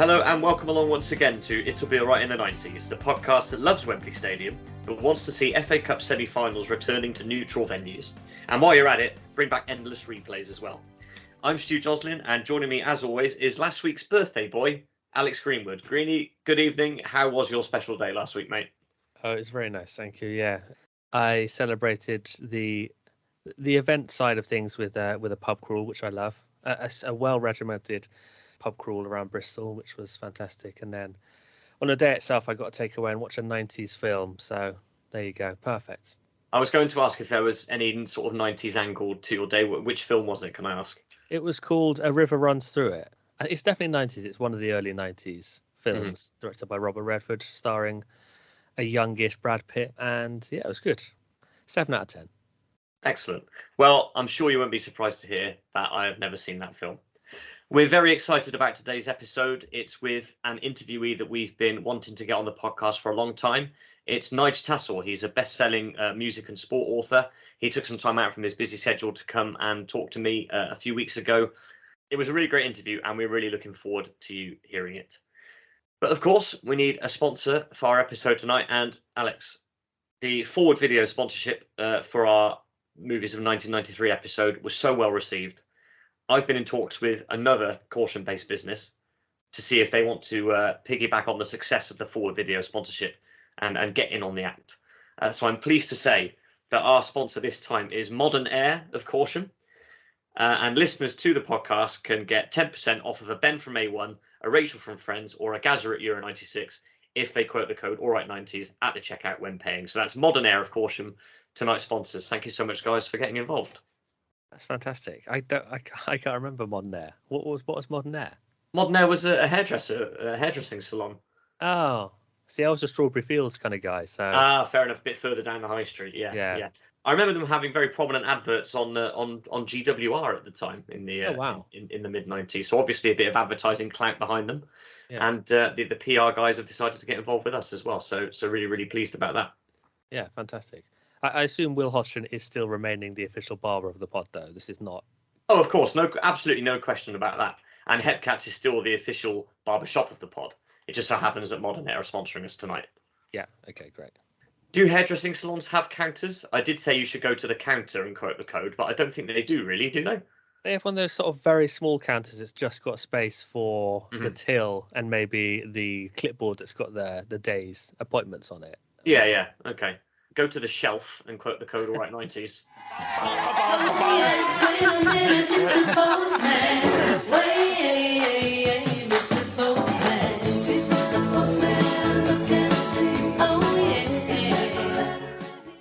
Hello and welcome along once again to It'll Be Alright in the 90s, the podcast that loves Wembley Stadium but wants to see FA Cup semi-finals returning to neutral venues. And while you're at it, bring back endless replays as well. I'm Stu Joslin, and joining me as always is last week's birthday boy, Alex Greenwood. Greenie, good evening. How was your special day last week, mate? Oh, it was very nice, thank you. Yeah, I celebrated the event side of things with a pub crawl, which I love. A well-regimented pub crawl around Bristol, which was fantastic. And then on the day itself, I got to take away and watch a 90s film. So there you go, perfect. I was going to ask if there was any sort of 90s angle to your day. Which film was it, can I ask? It was called A River Runs Through It. It's definitely 90s. It's one of the early 90s films, directed by Robert Redford, starring a youngish Brad Pitt. And yeah, it was good. 7 out of 10. Excellent. Well, I'm sure you won't be surprised to hear that I have never seen that film. We're very excited about today's episode. It's with an interviewee that we've been wanting to get on the podcast for a long time. It's Nige Tassell. He's a best-selling music and sport author. He took some time out from his busy schedule to come and talk to me a few weeks ago. It was a really great interview, and we're really looking forward to you hearing it. But of course, we need a sponsor for our episode tonight. And Alex, the forward video sponsorship for our Movies of 1993 episode was so well received. I've been in talks with another caution-based business to see if they want to piggyback on the success of the forward video sponsorship and get in on the act. So I'm pleased to say that our sponsor this time is Modern Air of Caution. And listeners to the podcast can get 10% off of a Ben from A1, a Rachel from Friends, or a Gazza at Euro 96 if they quote the code AllRight90s at the checkout when paying. So that's Modern Air of Caution, tonight's sponsors. Thank you so much, guys, for getting involved. That's fantastic. I can't remember Modern Air. What was Modern Air? Modern Air was a hairdressing salon. Oh, see, I was a Strawberry Fields kind of guy. So fair enough. A bit further down the high street. Yeah. I remember them having very prominent adverts on GWR at the time in the in the mid 90s. So obviously a bit of advertising clout behind them, and the PR guys have decided to get involved with us as well. So really pleased about that. Yeah, fantastic. I assume Will Hodgson is still remaining the official barber of the pod, though. This is not. Oh, of course, absolutely no question about that. And Hepcats is still the official barbershop of the pod. It just so happens that Modern Hair are sponsoring us tonight. Yeah. Okay. Great. Do hairdressing salons have counters? I did say you should go to the counter and quote the code, but I don't think they do really, do they? They have one of those sort of very small counters that's just got space for the till and maybe the clipboard that's got the day's appointments on it. Yeah. Okay. Go to the shelf and quote the code AllRight90s.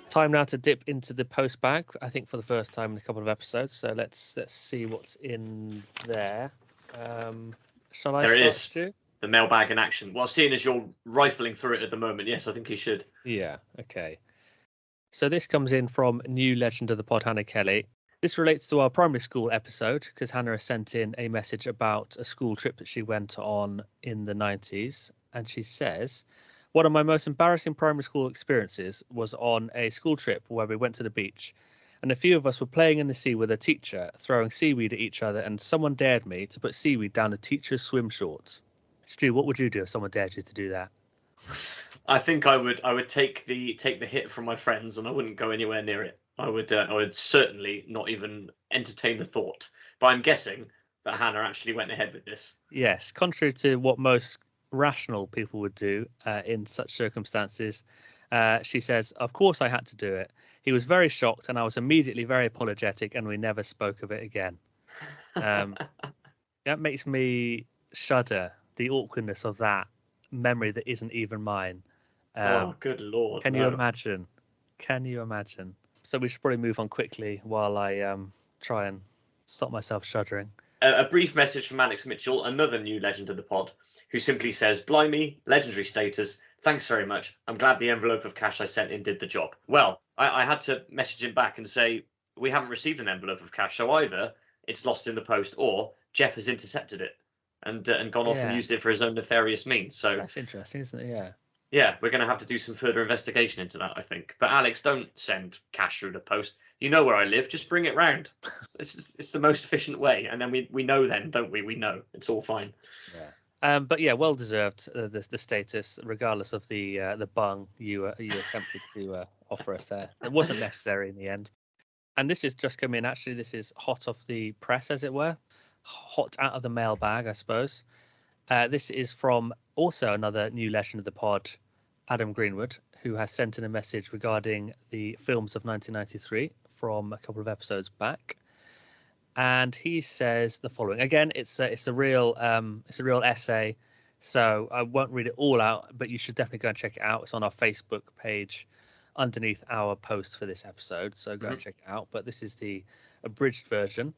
Time now to dip into the post bag, I think for the first time in a couple of episodes. So let's see what's in there. Shall I there start, it is. Stu? The mailbag in action. Well, seeing as you're rifling through it at the moment, yes, I think you should. Yeah, okay. So this comes in from new legend of the pod, Hannah Kelly. This relates to our primary school episode because Hannah has sent in a message about a school trip that she went on in the 90s. And she says, one of my most embarrassing primary school experiences was on a school trip where we went to the beach. And a few of us were playing in the sea with a teacher, throwing seaweed at each other. And someone dared me to put seaweed down a teacher's swim shorts. Stu, what would you do if someone dared you to do that? I think I would take the hit from my friends, and I wouldn't go anywhere near it. I would certainly not even entertain the thought. But I'm guessing that Hannah actually went ahead with this. Yes, contrary to what most rational people would do in such circumstances, she says, "Of course I had to do it. He was very shocked, and I was immediately very apologetic, and we never spoke of it again." That makes me shudder. The awkwardness of that memory that isn't even mine. Oh, good Lord. Can you imagine? So we should probably move on quickly while I try and stop myself shuddering. A brief message from Alex Mitchell, another new legend of the pod, who simply says, "Blimey, legendary status. Thanks very much. I'm glad the envelope of cash I sent in did the job." Well, I had to message him back and say, we haven't received an envelope of cash, so either it's lost in the post or Jeff has intercepted it and gone off and used it for his own nefarious means. So that's interesting, isn't it? Yeah, we're going to have to do some further investigation into that, I think. But Alex, don't send cash through the post. You know where I live. Just bring it round. It's the most efficient way. And then we know then, don't we? We know. It's all fine. Yeah. But yeah, well deserved the status, regardless of the bung you attempted to offer us there. It wasn't necessary in the end. And this is just come in. Actually, this is hot off the press, as it were, hot out of the mailbag, I suppose. This is from also another new legend of the pod, Adam Greenwood, who has sent in a message regarding the films of 1993 from a couple of episodes back. And he says the following. Again, it's a real essay, so I won't read it all out, but you should definitely go and check it out. It's on our Facebook page underneath our post for this episode, so go and check it out. But this is the abridged version.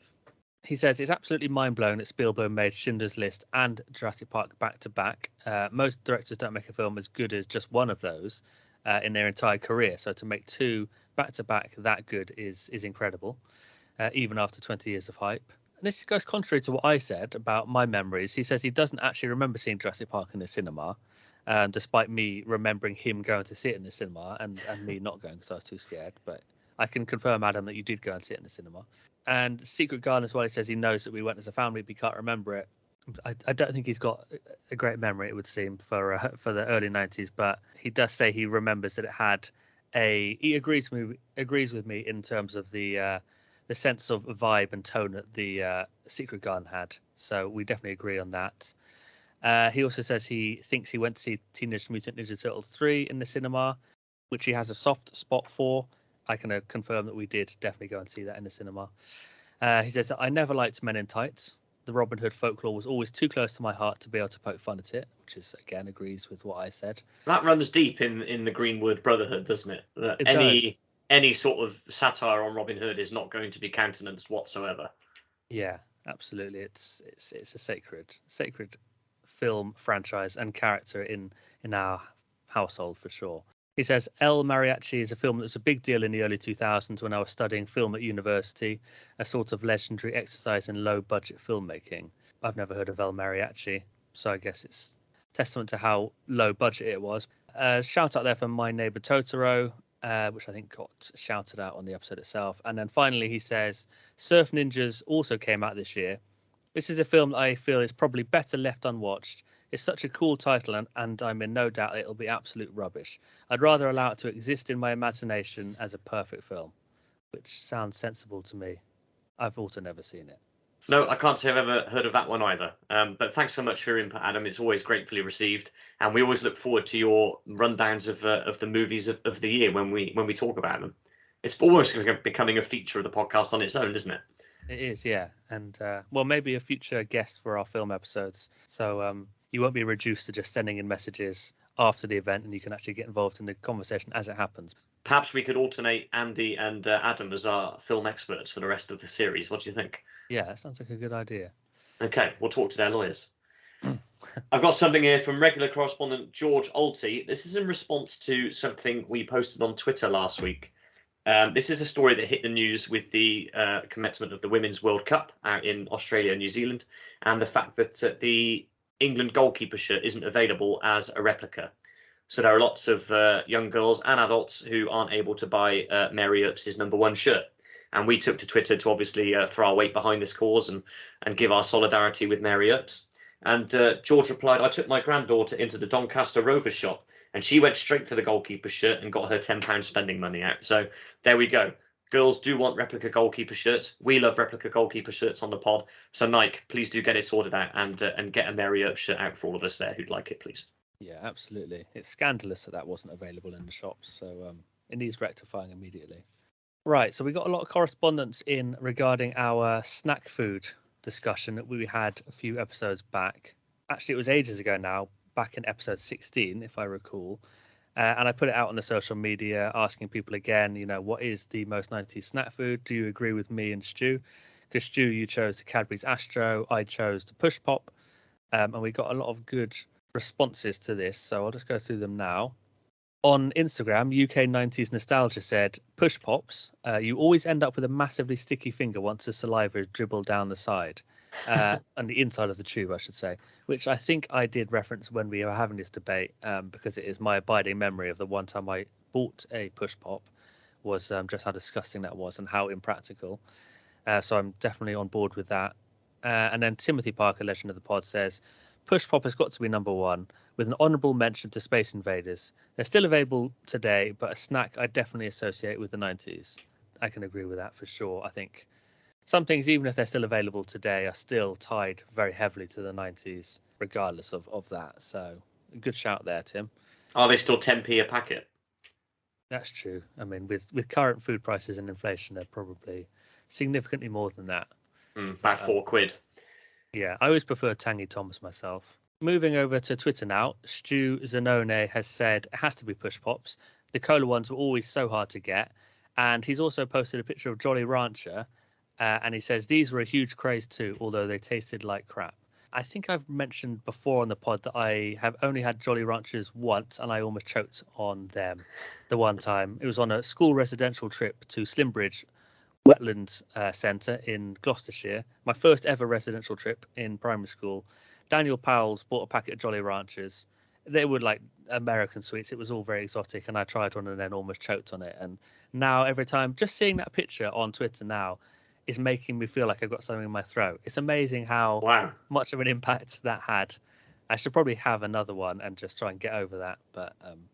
He says it's absolutely mind-blowing that Spielberg made Schindler's List and Jurassic Park back to back. Most directors don't make a film as good as just one of those in their entire career, so to make two back to back that good is incredible. Even after 20 years of hype. And this goes contrary to what I said about my memories. He says he doesn't actually remember seeing Jurassic Park in the cinema, despite me remembering him going to see it in the cinema and me not going because I was too scared. But I can confirm, Adam, that you did go and see it in the cinema. And Secret Garden as well, he says he knows that we went as a family, but he can't remember it. I don't think he's got a great memory, it would seem, for the early 90s, but he does say he remembers that it had he agrees with me in terms of the sense of vibe and tone that the Secret Garden had. So we definitely agree on that. He also says he thinks he went to see Teenage Mutant Ninja Turtles 3 in the cinema, which he has a soft spot for. I can confirm that we did definitely go and see that in the cinema. He says that I never liked Men in Tights. The Robin Hood folklore was always too close to my heart to be able to poke fun at it, which is, again, agrees with what I said. That runs deep in the Greenwood Brotherhood, doesn't it? It does. Any sort of satire on Robin Hood is not going to be countenanced whatsoever. Yeah, absolutely. It's a sacred film franchise and character in our household for sure. He says El Mariachi is a film that was a big deal in the early 2000s when I was studying film at university, a sort of legendary exercise in low budget filmmaking. I've never heard of El Mariachi, so I guess it's testament to how low budget it was. Shout out there for My Neighbor Totoro, which I think got shouted out on the episode itself. And then finally he says Surf Ninjas also came out this year. This is a film that I feel is probably better left unwatched. It's such a cool title, and I'm in no doubt it'll be absolute rubbish. I'd rather allow it to exist in my imagination as a perfect film, which sounds sensible to me. I've also never seen it. No, I can't say I've ever heard of that one either. But thanks so much for your input, Adam. It's always gratefully received, and we always look forward to your rundowns of the movies of the year when we talk about them. It's almost becoming a feature of the podcast on its own, isn't it? It is, yeah. And well, maybe a future guest for our film episodes. So you won't be reduced to just sending in messages after the event, and you can actually get involved in the conversation as it happens. Perhaps we could alternate Andy and Adam as our film experts for the rest of the series. What do you think? Yeah, that sounds like a good idea. Okay, we'll talk to their lawyers. I've got something here from regular correspondent George Alty. This is in response to something we posted on Twitter last week. This is a story that hit the news with the commencement of the Women's World Cup out in Australia and New Zealand, and the fact that the England goalkeeper shirt isn't available as a replica. So there are lots of young girls and adults who aren't able to buy Mary Earps' number one shirt. And we took to Twitter to obviously throw our weight behind this cause and give our solidarity with Mary Earps. And George replied, I took my granddaughter into the Doncaster Rovers shop and she went straight for the goalkeeper shirt and got her £10 spending money out. So there we go. Girls do want replica goalkeeper shirts. We love replica goalkeeper shirts on the pod. So Nike, please do get it sorted out and get a Mary Earps shirt out for all of us there who'd like it, please. Yeah, absolutely. It's scandalous that wasn't available in the shops. So it needs rectifying immediately. Right, so we got a lot of correspondence in regarding our snack food discussion that we had a few episodes back. Actually, it was ages ago now, back in episode 16, if I recall. And I put it out on the social media asking people again, what is the most 90s snack food? Do you agree with me and Stu? Because Stu, you chose the Cadbury's Astro, I chose the Push Pop. And we got a lot of good responses to this, so I'll just go through them now. On Instagram, UK 90s Nostalgia said, Push Pops, you always end up with a massively sticky finger once the saliva is dribbled down the side, on the inside of the tube, I should say, which I think I did reference when we were having this debate, because it is my abiding memory of the one time I bought a Push Pop, was just how disgusting that was and how impractical. So I'm definitely on board with that. And then Timothy Parker, legend of the pod, says, Push Pop has got to be number one, with an honourable mention to Space Invaders. They're still available today, but a snack I definitely associate with the 90s. I can agree with that for sure. I think some things, even if they're still available today, are still tied very heavily to the 90s, regardless of that. So, a good shout there, Tim. Are they still 10p a packet? That's true. I mean, with current food prices and inflation, they're probably significantly more than that. About £4. Yeah, I always prefer Tangy Toms myself. Moving over to Twitter now, Stu Zanone has said it has to be Push Pops. The cola ones were always so hard to get. And he's also posted a picture of Jolly Rancher. And he says these were a huge craze too, although they tasted like crap. I think I've mentioned before on the pod that I have only had Jolly Ranchers once, and I almost choked on them the one time. It was on a school residential trip to Slimbridge Wetlands Centre in Gloucestershire. My first ever residential trip in primary school. Daniel Powell's bought a packet of Jolly Ranchers. They were like American sweets. It was all very exotic, and I tried one and then almost choked on it. And now every time, just seeing that picture on Twitter now is making me feel like I've got something in my throat. It's amazing how much of an impact that had. I should probably have another one and just try and get over that.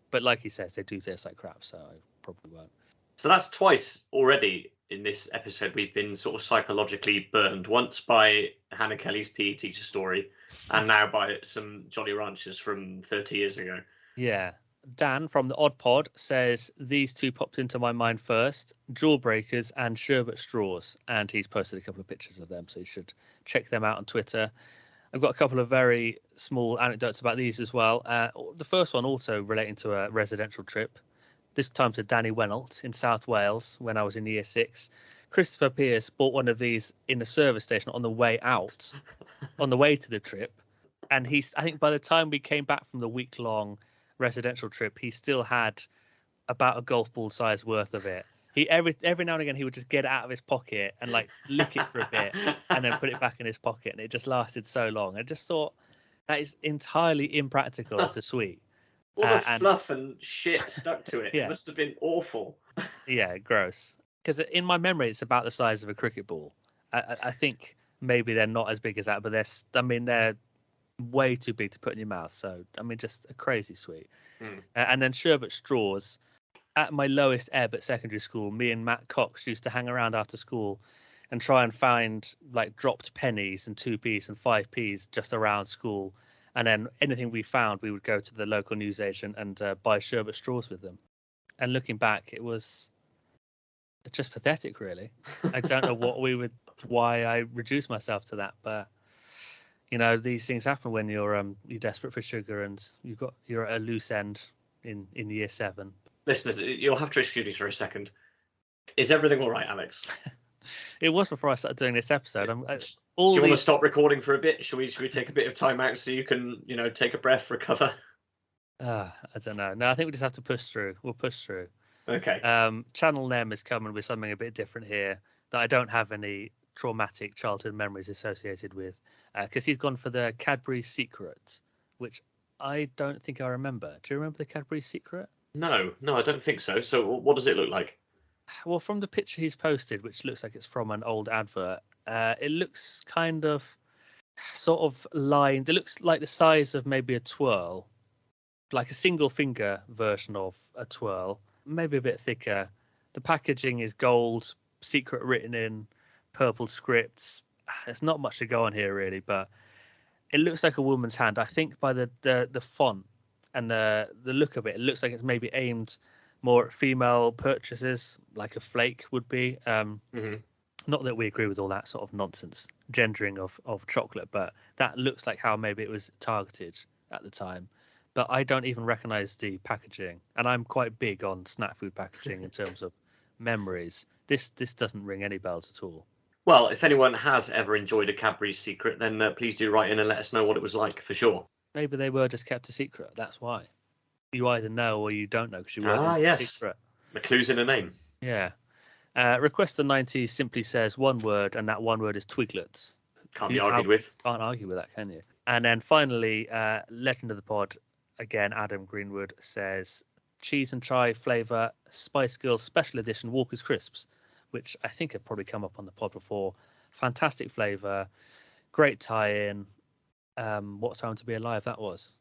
But like he says, they do taste like crap, so I probably won't. So that's twice already in this episode we've been sort of psychologically burned. Once by Hannah Kelly's PE teacher story, and now by some Jolly Ranchers from 30 years ago. Yeah. Dan from the Odd Pod says these two popped into my mind first, Jawbreakers and Sherbet Straws, and he's posted a couple of pictures of them, so you should check them out on Twitter. I've got a couple of very small anecdotes about these as well. The first one also relating to a residential trip, this time to Danny Wenalt in South Wales when I was in year 6. Christopher Pierce bought one of these in the service station on the way out, on the way to the trip, and I think by the time we came back from the week-long residential trip, he still had about a golf ball size worth of it. He every now and again he would just get it out of his pocket and like lick it for a bit and then put it back in his pocket, and it just lasted so long. I just thought that is entirely impractical as a sweet. All the fluff and shit stuck to it. Yeah. It must have been awful. Yeah, gross. Because in my memory, it's about the size of a cricket ball. I think maybe they're not as big as that, but they're way too big to put in your mouth. So, I mean, just a crazy sweet. And then Sherbet Straws. At my lowest ebb at secondary school, me and Matt Cox used to hang around after school and try and find like dropped pennies and 2p's and 5p's just around school. And then anything we found, we would go to the local newsagent and buy Sherbet Straws with them. And looking back, it was just pathetic, really. I don't know why I reduced myself to that, but you know, these things happen when you're desperate for sugar and you're at a loose end in year 7. Listeners, you'll have to excuse me for a second. Is everything all right, Alex? It was before I started doing this episode. Do you want to stop recording for a bit? Should we take a bit of time out so you can, take a breath, recover? I don't know. No, I think we just have to push through. We'll push through. Okay. Channel Nem is coming with something a bit different here that I don't have any traumatic childhood memories associated with, because he's gone for the Cadbury Secret, which I don't think I remember. Do you remember the Cadbury Secret? No, I don't think so. So what does it look like? Well, from the picture he's posted, which looks like it's from an old advert, it looks kind of sort of lined. It looks like the size of maybe a twirl, like a single finger version of a twirl, maybe a bit thicker. The packaging is gold, secret written in purple scripts. There's not much to go on here really, but it looks like a woman's hand. I think by the font and the look of it, it looks like it's maybe aimed more at female purchasers, like a flake would be. Not that we agree with all that sort of nonsense gendering of chocolate, but that looks like how maybe it was targeted at the time. But I don't even recognize the packaging, and I'm quite big on snack food packaging in terms of memories. This doesn't ring any bells at all. Well, if anyone has ever enjoyed a Cadbury Secret, then please do write in and let us know what it was like, for sure. Maybe they were just kept a secret. That's why. You either know or you don't know because you weren't a secret. The clue's in a name. Yeah. Request the 90s simply says one word, and that one word is Twiglets. Can't be argued with. Can't argue with that, can you? And then finally, legend of the pod, again, Adam Greenwood says cheese and chai flavour Spice Girls Special Edition Walker's Crisps, which I think have probably come up on the pod before. Fantastic flavour, great tie-in. What Time to Be Alive that was.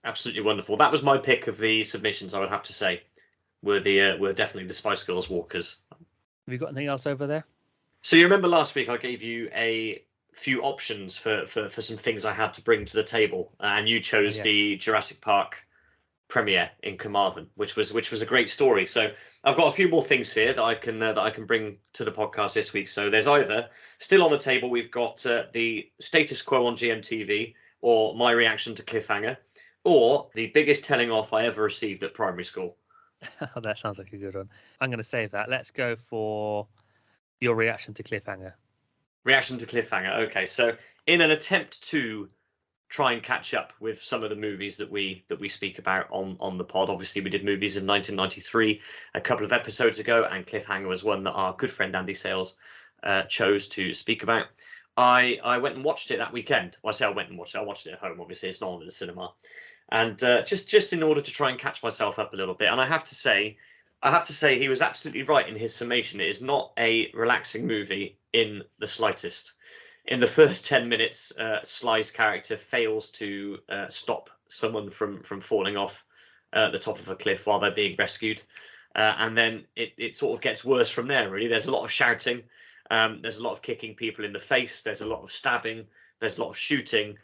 Absolutely wonderful. That was my pick of the submissions, I would have to say, were definitely the Spice Girls walkers. Have you got anything else over there? So you remember last week I gave you a few options for some things I had to bring to the table, and you chose the Jurassic Park premiere in Carmarthen, which was a great story. So I've got a few more things here that I can bring to the podcast this week. So there's either still on the table we've got the status quo on GMTV, or my reaction to Cliffhanger, or the biggest telling off I ever received at primary school. Oh, that sounds like a good one. I'm going to save that. Let's go for your reaction to Cliffhanger. Reaction to Cliffhanger. Okay, so in an attempt to try and catch up with some of the movies that we speak about on the pod. Obviously, we did movies in 1993 a couple of episodes ago, and Cliffhanger was one that our good friend Andy Sales chose to speak about. I went and watched it that weekend. Well, I say I went and watched it. I watched it at home. Obviously, it's not on in the cinema, and just in order to try and catch myself up a little bit. And I have to say he was absolutely right in his summation. It is not a relaxing movie in the slightest. In the first 10 minutes, Sly's character fails to stop someone from falling off the top of a cliff while they're being rescued. And then it sort of gets worse from there, really. There's a lot of shouting. There's a lot of kicking people in the face. There's a lot of stabbing. There's a lot of shooting.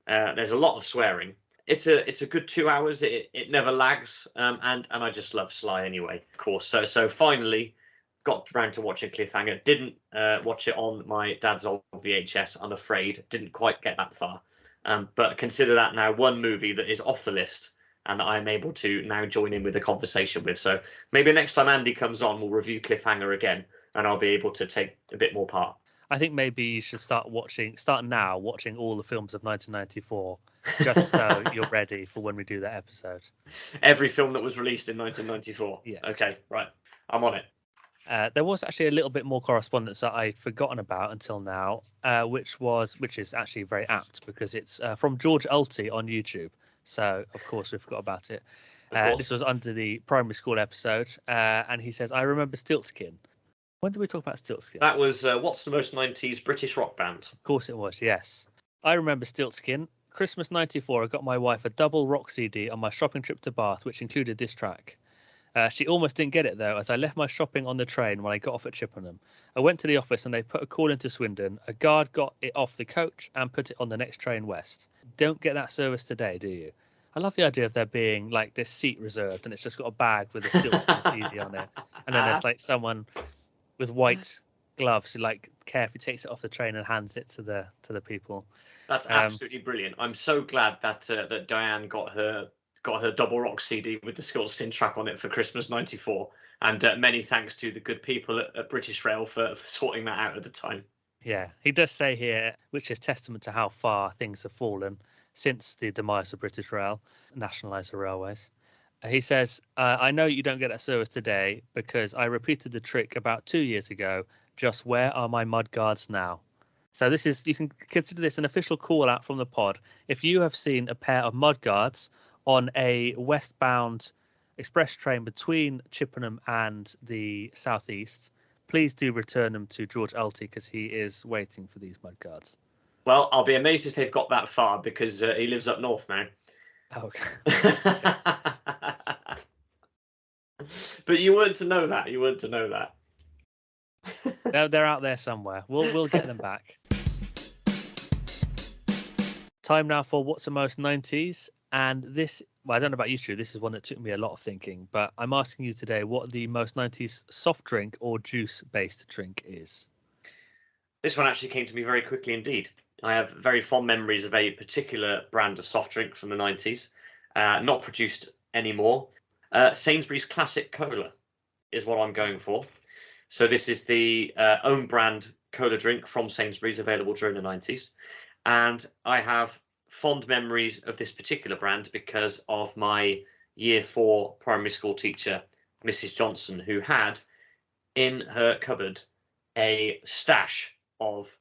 There's a lot of swearing. It's a good 2 hours. It never lags. And I just love Sly anyway, of course. So finally got round to watching Cliffhanger. Didn't watch it on my dad's old VHS, I'm afraid. Didn't quite get that far. But consider that now one movie that is off the list and that I'm able to now join in with the conversation with. So maybe next time Andy comes on, we'll review Cliffhanger again, and I'll be able to take a bit more part. I think maybe you should start now watching all the films of 1994, just so you're ready for when we do that episode. Every film that was released in 1994? Yeah. Okay, right. I'm on it. There was actually a little bit more correspondence that I'd forgotten about until now, which is actually very apt because it's from George Ulty on YouTube. So, of course, we forgot about it. This was under the primary school episode, and he says, I remember Stiltskin. When did we talk about Stiltskin? That was What's the Most 90s British Rock Band? Of course it was, yes. I remember Stiltskin. Christmas 94, I got my wife a double rock CD on my shopping trip to Bath, which included this track. She almost didn't get it, though, as I left my shopping on the train when I got off at Chippenham. I went to the office and they put a call into Swindon. A guard got it off the coach and put it on the next train west. Don't get that service today, do you? I love the idea of there being like this seat reserved and it's just got a bag with a Stiltskin CD on it. And then there's like someone with white gloves who like carefully takes it off the train and hands it to the people. That's absolutely brilliant. I'm so glad that that Diane got her double rock CD with the Stiltskin track on it for Christmas '94, and many thanks to the good people at British Rail for sorting that out at the time. Yeah, he does say here, which is testament to how far things have fallen since the demise of British Rail, nationalised the railways. He says, I know you don't get that service today because I repeated the trick about 2 years ago. Just where are my mudguards now? So you can consider this an official call out from the pod. If you have seen a pair of mudguards on a westbound express train between Chippenham and the southeast, please do return them to George Ulty because he is waiting for these mudguards. Well, I'll be amazed if they've got that far because he lives up north now. Okay. But you weren't to know that. They're out there somewhere. We'll get them back. Time now for What's the Most 90s. And this, well, I don't know about you, Stu, this is one that took me a lot of thinking, but I'm asking you today what the most 90s soft drink or juice-based drink is. This one actually came to me very quickly indeed. I have very fond memories of a particular brand of soft drink from the 90s, not produced anymore. Sainsbury's Classic Cola is what I'm going for. So this is the own brand cola drink from Sainsbury's, available during the 90s. And I have fond memories of this particular brand because of my year 4 primary school teacher, Mrs. Johnson, who had in her cupboard a stash of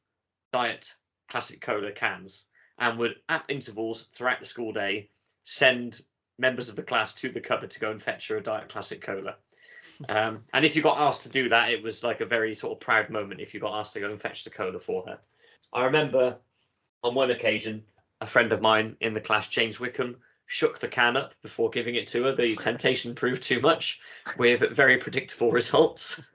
Diet Classic Cola cans and would, at intervals throughout the school day, send members of the class to the cupboard to go and fetch her a Diet Classic Cola. And if you got asked to do that, it was like a very sort of proud moment if you got asked to go and fetch the cola for her. I remember on one occasion, a friend of mine in the class, James Wickham, shook the can up before giving it to her. The temptation proved too much, with very predictable results.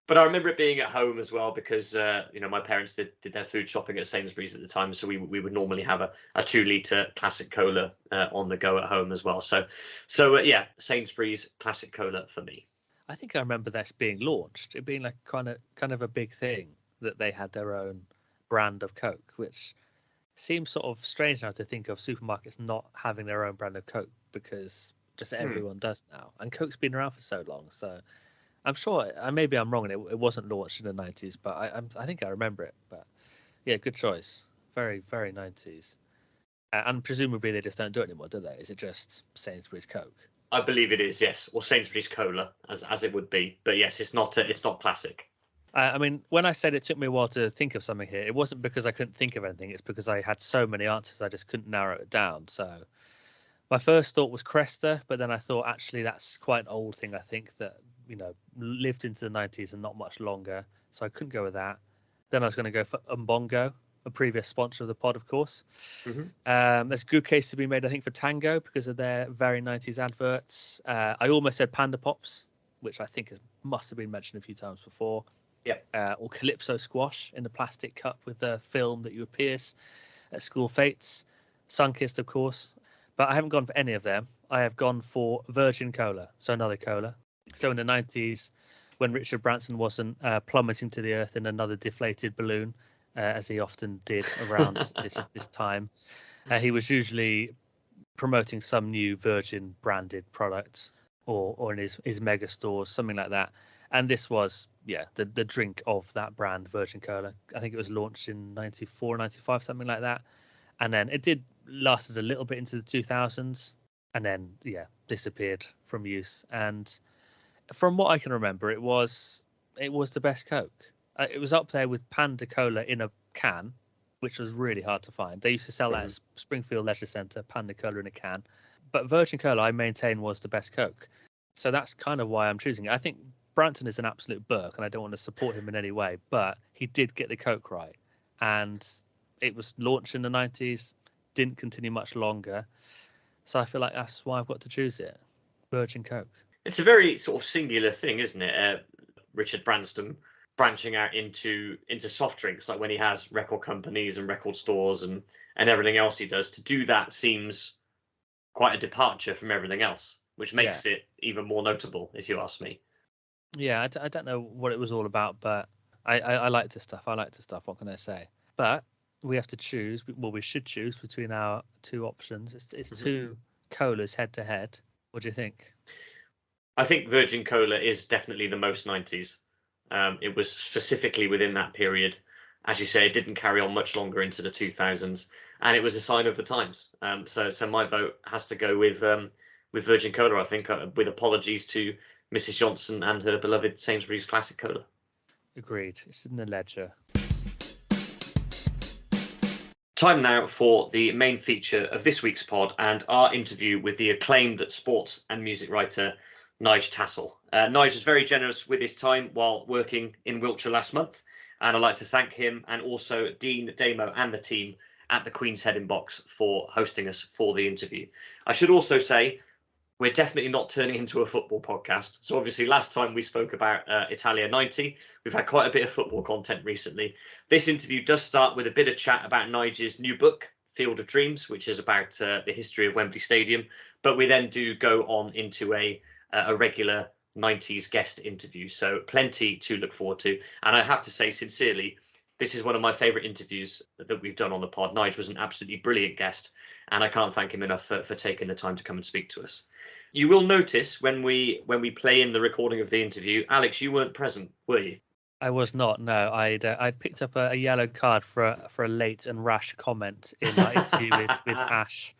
But I remember it being at home as well because, my parents did their food shopping at Sainsbury's at the time. So we would normally have a 2-litre classic cola on the go at home as well. So Sainsbury's classic cola for me. I think I remember this being launched. It being like kind of a big thing that they had their own brand of Coke, which seems sort of strange now to think of supermarkets not having their own brand of Coke because just everyone does now. And Coke's been around for so long. So I'm sure, maybe I'm wrong, and it wasn't launched in the 90s, but I think I remember it. But yeah, good choice. Very, very 90s. And presumably they just don't do it anymore, do they? Is it just Sainsbury's Coke? I believe it is, yes, or Sainsbury's Cola, as it would be. But yes, it's not classic. I mean, when I said it took me a while to think of something here, it wasn't because I couldn't think of anything. It's because I had so many answers, I just couldn't narrow it down. So my first thought was Cresta, but then I thought actually that's quite an old thing. I think that lived into the 90s and not much longer, so I couldn't go with that. Then I was going to go for Umbongo, a previous sponsor of the pod, of course. There's a good case to be made, I think, for Tango because of their very 90s adverts. I almost said Panda Pops, which I think must have been mentioned a few times before. Or Calypso Squash in the plastic cup with the film that you would pierce at school fetes. Sunkist, of course. But I haven't gone for any of them. I have gone for Virgin Cola, so another cola. So in the 90s, when Richard Branson wasn't plummeting to the earth in another deflated balloon, as he often did around this time, he was usually promoting some new Virgin branded product or in his mega stores, something like that. And this was, the drink of that brand, Virgin Cola. I think it was launched in 94, 95, something like that. And then it lasted a little bit into the 2000s and then, disappeared from use. And from what I can remember, it was the best Coke. It was up there with Panda Cola in a can, which was really hard to find. They used to sell that at Springfield Leisure Centre, Panda Cola in a can. But Virgin Cola, I maintain, was the best Coke. So that's kind of why I'm choosing it. I think Branson is an absolute Burke, and I don't want to support him in any way, but he did get the Coke right. And it was launched in the 90s, didn't continue much longer. So I feel like that's why I've got to choose it. Virgin Coke. It's a very sort of singular thing, isn't it? Richard Branson branching out into soft drinks, like when he has record companies and record stores and everything else he does. To do that seems quite a departure from everything else, which makes it even more notable, if you ask me. Yeah, I don't know what it was all about, but I like this stuff. What can I say? But we have to choose. Well, we should choose between our two options. It's two colas head to head. What do you think? I think Virgin Cola is definitely the most 90s. It was specifically within that period. As you say, it didn't carry on much longer into the 2000s, and it was a sign of the times. So my vote has to go with Virgin Cola, I think, with apologies to Mrs. Johnson and her beloved Sainsbury's Classic Cola. Agreed. It's in the ledger. Time now for the main feature of this week's pod and our interview with the acclaimed sports and music writer Nige Tassell. Nige was very generous with his time while working in Wiltshire last month, and I'd like to thank him and also Dean, Damo and the team at the Queen's Head Inbox for hosting us for the interview. I should also say we're definitely not turning into a football podcast. So obviously last time we spoke about Italia 90, we've had quite a bit of football content recently. This interview does start with a bit of chat about Nige's new book, Field of Dreams, which is about the history of Wembley Stadium. But we then do go on into a regular 90s guest interview. So plenty to look forward to. And I have to say sincerely, this is one of my favourite interviews that we've done on the pod. Nige was an absolutely brilliant guest, and I can't thank him enough for taking the time to come and speak to us. You will notice when we play in the recording of the interview, Alex, you weren't present, were you? I was not. No, I'd picked up a yellow card for a late and rash comment in my interview with Ash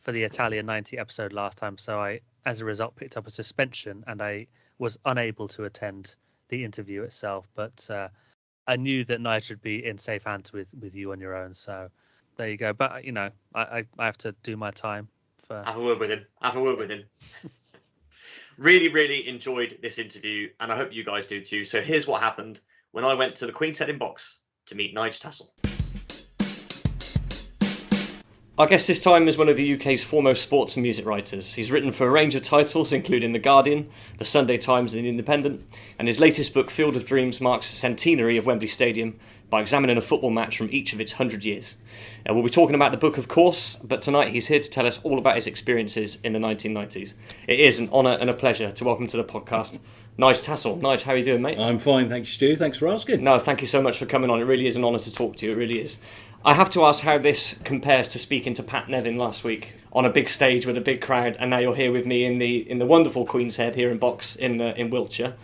for the Italia 90 episode last time. So I, as a result, picked up a suspension, and I was unable to attend the interview itself. But I knew that Nige would be in safe hands with you on your own. So there you go. But I have to do my time. Have a word with him. Really, really enjoyed this interview, and I hope you guys do too. So here's what happened when I went to the Queen's Head Inbox to meet Nige Tassell. Our guest this time is one of the UK's foremost sports and music writers. He's written for a range of titles, including The Guardian, The Sunday Times and The Independent, and his latest book, Field of Dreams, marks the centenary of Wembley Stadium by examining a football match from each of its 100 years. We'll be talking about the book, of course, but tonight he's here to tell us all about his experiences in the 1990s. It is an honour and a pleasure to welcome to the podcast Nige Tassell. Nige, how are you doing, mate? I'm fine, thank you, Stu. Thanks for asking. No, thank you so much for coming on. It really is an honour to talk to you. It really is. I have to ask how this compares to speaking to Pat Nevin last week on a big stage with a big crowd, and now you're here with me in the wonderful Queen's Head here in Box in Wiltshire.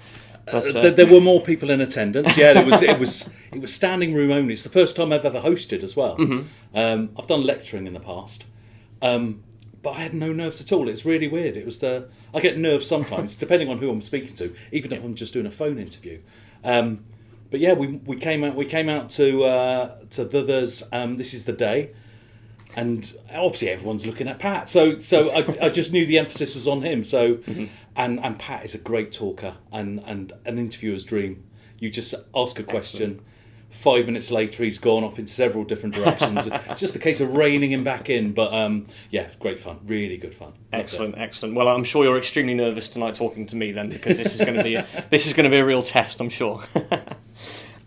But, there were more people in attendance. Yeah, it was standing room only. It's the first time I've ever hosted as well. Mm-hmm. I've done lecturing in the past, but I had no nerves at all. It's really weird. I get nerves sometimes, depending on who I'm speaking to, even if I'm just doing a phone interview. But yeah, we came out to there's This Is the Day, and obviously everyone's looking at Pat. So I just knew the emphasis was on him. So and Pat is a great talker and an interviewer's dream. You just ask a question. 5 minutes later, he's gone off in several different directions. It's just a case of reining him back in. But yeah, great fun, really good fun. Excellent. Well, I'm sure you're extremely nervous tonight talking to me then, because this is going to be a real test, I'm sure.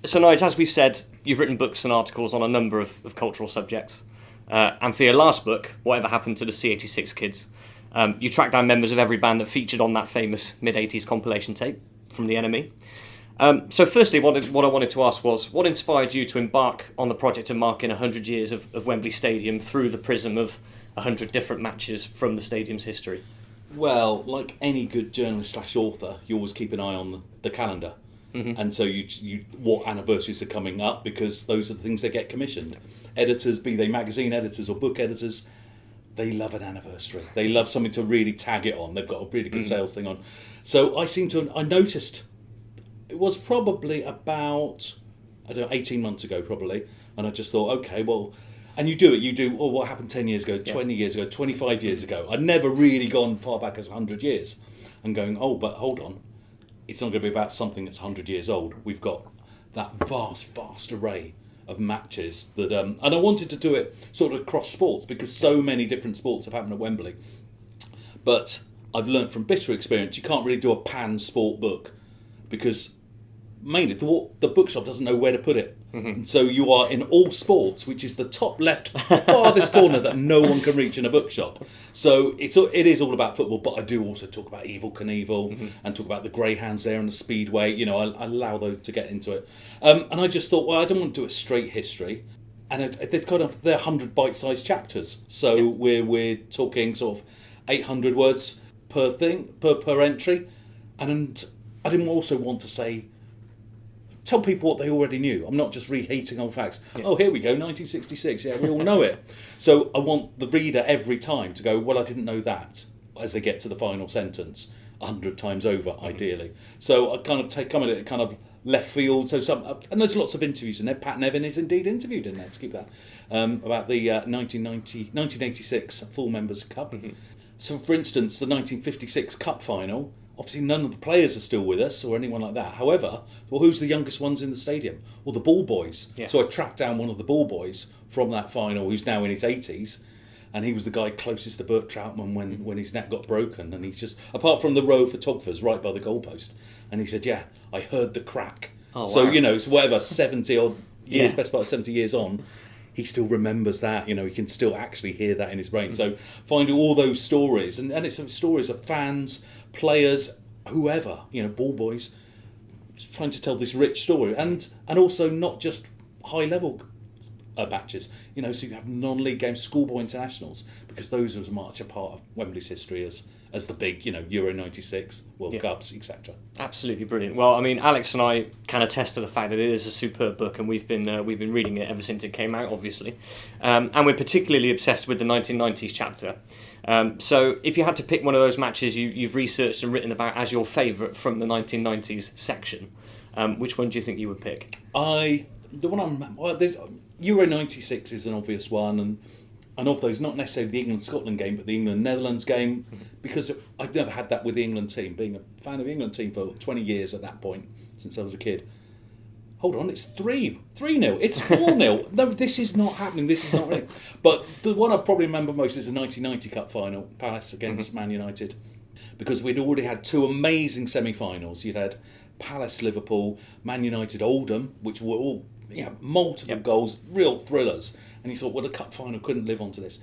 So, Nige, as we've said, you've written books and articles on a number of cultural subjects. And for your last book, Whatever Happened to the C86 Kids, you tracked down members of every band that featured on that famous mid-80s compilation tape from The Enemy. So firstly, what I wanted to ask was, what inspired you to embark on the project of marking 100 years of Wembley Stadium through the prism of 100 different matches from the stadium's history? Well, like any good journalist / author, you always keep an eye on the calendar. Mm-hmm. And so you what anniversaries are coming up, because those are the things that get commissioned. Editors, be they magazine editors or book editors, they love an anniversary. They love something to really tag it on. They've got a really good sales thing on. So I noticed, it was probably about, 18 months ago probably, and I just thought, okay, well, and you do, what happened 10 years ago, 20 years ago, 25 years ago. I'd never really gone far back as 100 years and going, but hold on. It's not going to be about something that's 100 years old. We've got that vast array of matches that, and I wanted to do it sort of across sports, because so many different sports have happened at Wembley. But I've learned from bitter experience, you can't really do a pan sport book, because mainly the bookshop doesn't know where to put it. Mm-hmm. So you are in all sports, which is the top left farthest corner that no one can reach in a bookshop. So it is all about football, but I do also talk about Evel Knievel and talk about the greyhounds there and the speedway. You know, I allow those to get into it. And I just thought, well, I don't want to do a straight history. And they're 100 bite-sized chapters. So we're talking sort of 800 words per entry. And I didn't also want to tell people what they already knew. I'm not just reheating old facts. Yeah. Oh, here we go, 1966. Yeah, we all know it. So I want the reader every time to go, well, I didn't know that, as they get to the final sentence 100 times over, ideally. So I kind of come at it kind of left field. So and there's lots of interviews in there. Pat Nevin is indeed interviewed in there, to keep that, about the 1986 Full Members Cup. Mm-hmm. So, for instance, the 1956 Cup final. Obviously, none of the players are still with us or anyone like that. However, who's the youngest ones in the stadium? Well, the ball boys. Yeah. So I tracked down one of the ball boys from that final, who's now in his 80s, and he was the guy closest to Bert Troutman when his neck got broken. And he's just, apart from the row of photographers right by the goalpost, and he said, "Yeah, I heard the crack." Oh, so wow. So whatever, 70 odd years, best part of 70 years on, he still remembers that. He can still actually hear that in his brain. So finding all those stories, and it's stories of fans, players, whoever, ball boys, trying to tell this rich story, and also not just high level matches, so you have non-league games, schoolboy internationals, because those are as much a part of Wembley's history as the big, Euro 96, World Cups, etc. Absolutely brilliant. Well, I mean, Alex and I can attest to the fact that it is a superb book, and we've been reading it ever since it came out, obviously, and we're particularly obsessed with the 1990s chapter. So if you had to pick one of those matches you've researched and written about as your favourite from the 1990s section, which one do you think you would pick? There's Euro 96 is an obvious one, and of those, not necessarily the England-Scotland game, but the England-Netherlands game, because I'd never had that with the England team, being a fan of the England team for 20 years at that point, since I was a kid. hold on, it's 3-0, it's 4-0. No, this is not happening, this is not real. But the one I probably remember most is the 1990 Cup final, Palace against Man United, because we'd already had 2 amazing semi-finals. You'd had Palace, Liverpool, Man United, Oldham, which were all multiple goals, real thrillers. And you thought, well, the Cup final couldn't live onto this.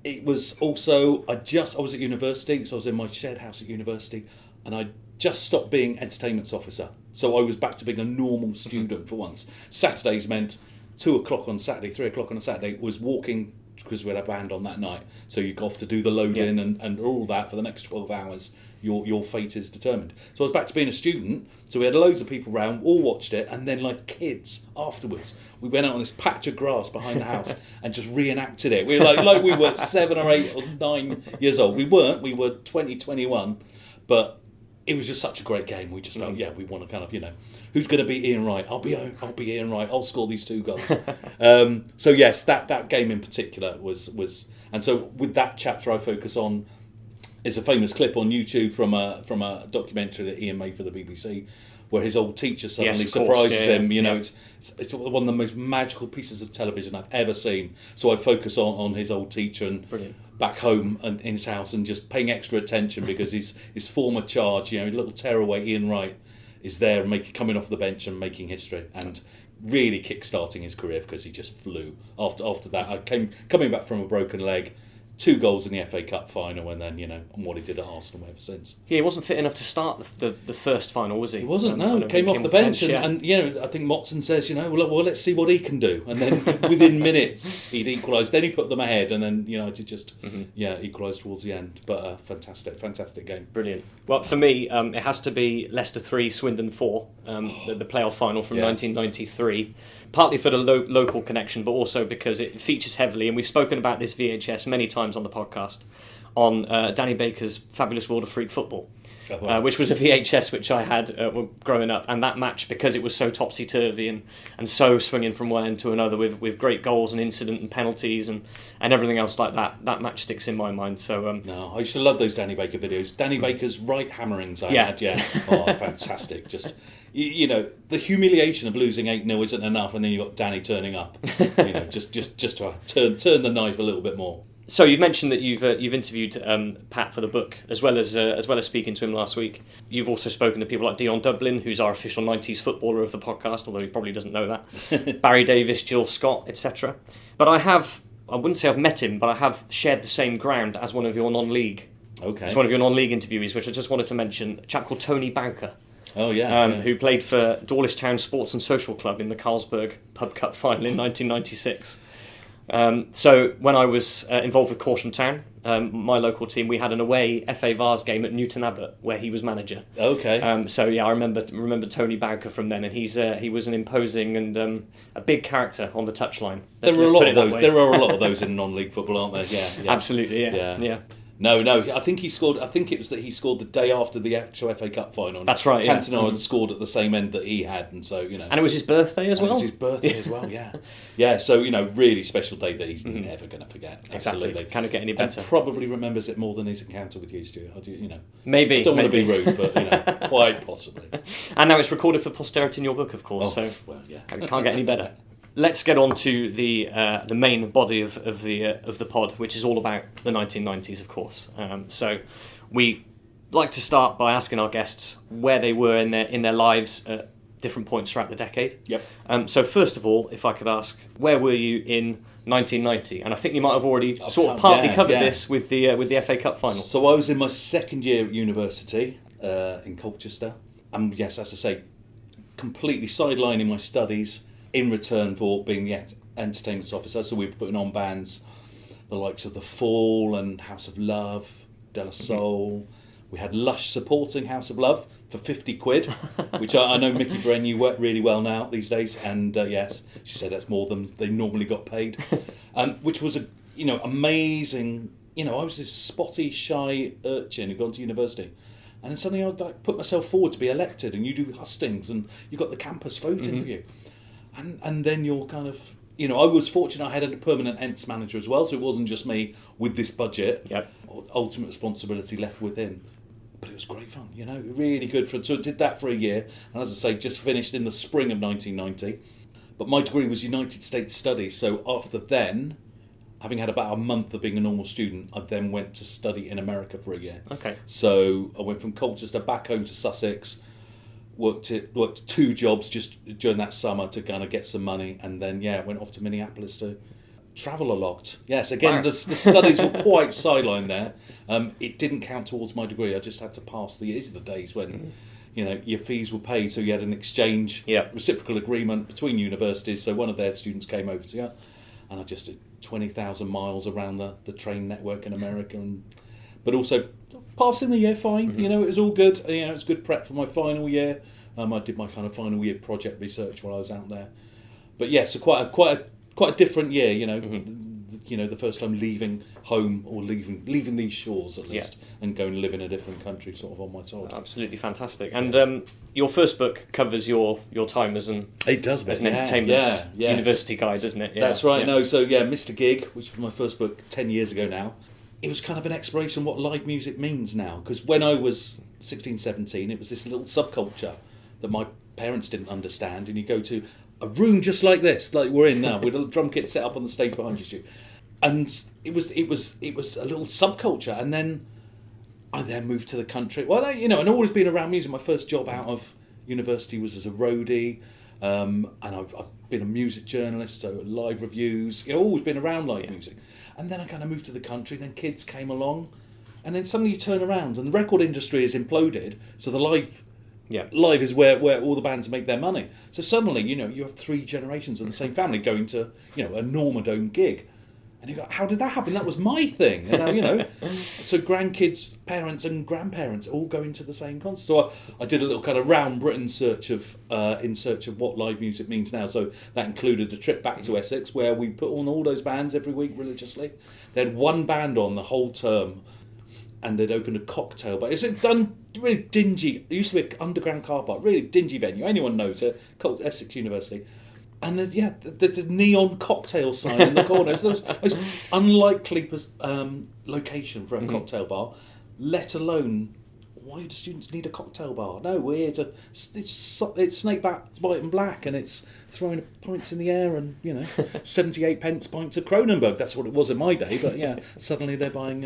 It was also, I was at university, so I was in my shared house at university, and I just stopped being entertainments officer. So I was back to being a normal student for once. Saturdays meant 2 o'clock on Saturday, 3 o'clock on a Saturday was walking, because we had a band on that night. So you got off to do the load-in and all that for the next 12 hours. Your fate is determined. So I was back to being a student. So we had loads of people round, all watched it, and then like kids afterwards, we went out on this patch of grass behind the house and just reenacted it. We were like we were 7 or 8 or 9 years old. We weren't. We were 20, 21, but it was just such a great game. We just felt, we want to kind of, who's going to be Ian Wright? I'll be Ian Wright. I'll score these 2 goals. So yes, that game in particular was, and so with that chapter I focus on. It's a famous clip on YouTube from a documentary that Ian made for the BBC, where his old teacher suddenly surprises him. It's one of the most magical pieces of television I've ever seen. So I focus on his old teacher and back home and in his house, and just paying extra attention because his former charge, little tearaway Ian Wright, is there coming off the bench and making history and really kick-starting his career, because he just flew. After that, coming back from a broken leg. 2 goals in the FA Cup final, and then, and what he did at Arsenal ever since. Yeah, he wasn't fit enough to start the first final, was he? He wasn't, no. Came off the bench, and I think Motson says, well, let's see what he can do. And then within minutes, he'd equalised. Then he put them ahead, and then United just, equalised towards the end. But fantastic game. Brilliant. Well, for me, it has to be Leicester 3, Swindon 4, the playoff final from 1993. Partly for the local connection, but also because it features heavily, and we've spoken about this VHS many times on the podcast, on Danny Baker's Fabulous World of Freak Football, which was a VHS which I had growing up, and that match, because it was so topsy-turvy and so swinging from one end to another with great goals and incident and penalties and everything else like that match sticks in my mind. So no, I used to love those Danny Baker videos. Danny Baker's right hammerings I had, oh, fantastic. Just, the humiliation of losing 8-0 isn't enough, and then you've got Danny turning up, just to turn the knife a little bit more. So you've mentioned that you've interviewed Pat for the book, as well as speaking to him last week. You've also spoken to people like Dion Dublin, who's our official 90s footballer of the podcast, although he probably doesn't know that. Barry Davis, Jill Scott, etc. But I wouldn't say I've met him, but I have shared the same ground as one of your non-league. Okay. As one of your non-league interviewees, which I just wanted to mention, a chap called Tony Bowker. Oh yeah. Who played for Dawlish Town Sports and Social Club in the Carlsberg Pub Cup final in 1996. So when I was involved with Corsham Town, my local team, we had an away FA Vars game at Newton Abbot where he was manager. Okay. I remember Tony Bowker from then, and he was an imposing and a big character on the touchline. There are a lot of those. There are a lot of those in non-league football, aren't there? Yeah. Absolutely. Yeah. No. I think he scored. I think it was that he scored the day after the actual FA Cup final. That's right. Cantona had scored at the same end that he had, and so And it was his birthday as well. It was his birthday as well. Yeah. Yeah. So really special day that he's never going to forget. Absolutely. Exactly. Can it get any better? And probably remembers it more than his encounter with you, Stu. Maybe. I don't want to be rude, but quite possibly. And now it's recorded for posterity in your book, of course. Oh, so well, yeah. It can't get any better. Let's get on to the main body of the pod, which is all about the 1990s, of course. So we like to start by asking our guests where they were in their lives at different points throughout the decade. Yep. So first of all, if I could ask, where were you in 1990? And I think you might have already sort of partly covered this with the FA Cup final. So I was in my second year at university in Colchester, and yes, as I say, completely sidelining my studies in return for being the entertainment officer. So we were putting on bands, the likes of The Fall and House of Love, De La Soul. We had Lush supporting House of Love for 50 quid, which I know Mickey Brennan worked really well now these days. And yes, she said that's more than they normally got paid, which was amazing. I was this spotty, shy urchin who'd gone to university. And then suddenly I'd put myself forward to be elected, and you do hustings, and you got the campus voting for you. And then you're kind of, I was fortunate I had a permanent Ents manager as well, so it wasn't just me with this budget. Yep. Ultimate responsibility left with him. but it was great fun, you know, really good for. So I did that for a year, and as I say, just finished in the spring of 1990. But my degree was United States Studies, so after then, having had about a month of being a normal student, I then went to study in America for a year. Okay. So I went from Colchester back home to Sussex, worked 2 jobs just during that summer to kind of get some money, and then went off to Minneapolis to travel a lot. Yes, again, Wow. the studies were quite sidelined there. It didn't count towards my degree. I just had to pass the. These are the days when, you know, your fees were paid, so you had an exchange, reciprocal agreement between universities. So one of their students came over to you, and I just did 20,000 miles around the train network in America, but also passing the year fine. You know, it was all good. You know, it was good prep for my final year. I did my kind of final year project research while I was out there. But yeah, so quite a different year. You know, you know, the first time leaving home or leaving these shores at least, and going to live in a different country, sort of on my side. Absolutely fantastic. And your first book covers your time as an entertainment university guy, doesn't it? That's right. No, so Mr. Gig, which was my first book 10 years ago now. It was kind of an exploration of what live music means now, because when I was 16, 17, it was this little subculture that my parents didn't understand, and you go to a room just like this, like we're in now, with a drum kit set up on the stage behind you, and it was a little subculture. And then I moved to the country. Well, you know, and always been around music. My first job out of university was as a roadie, and I've been a music journalist, so live reviews. You know, always been around live music. And then I kind of moved to the country. Then kids came along, and then suddenly you turn around, and the record industry has imploded. So the live is where all the bands make their money. So suddenly, you know, you have 3 generations of the same family going to, you know, a Norma-Dome gig. And you go, how did that happen? That was my thing. And now, you know, so grandkids, parents and grandparents all going to the same concert. So I did a little kind of round Britain in search of what live music means now. So that included a trip back to Essex, where we put on all those bands every week religiously. They had one band on the whole term, and they'd opened a cocktail bar. It's done really dingy. It used to be an underground car park, really dingy venue. Anyone knows it, Essex University. And there's a neon cocktail sign in the corner. So it was most unlikely location for a cocktail bar, let alone why do students need a cocktail bar? No, we're here to. It's snake bite and black, and it's throwing pints in the air, and 78 pence pints of Kronenberg. That's what it was in my day. But suddenly they're buying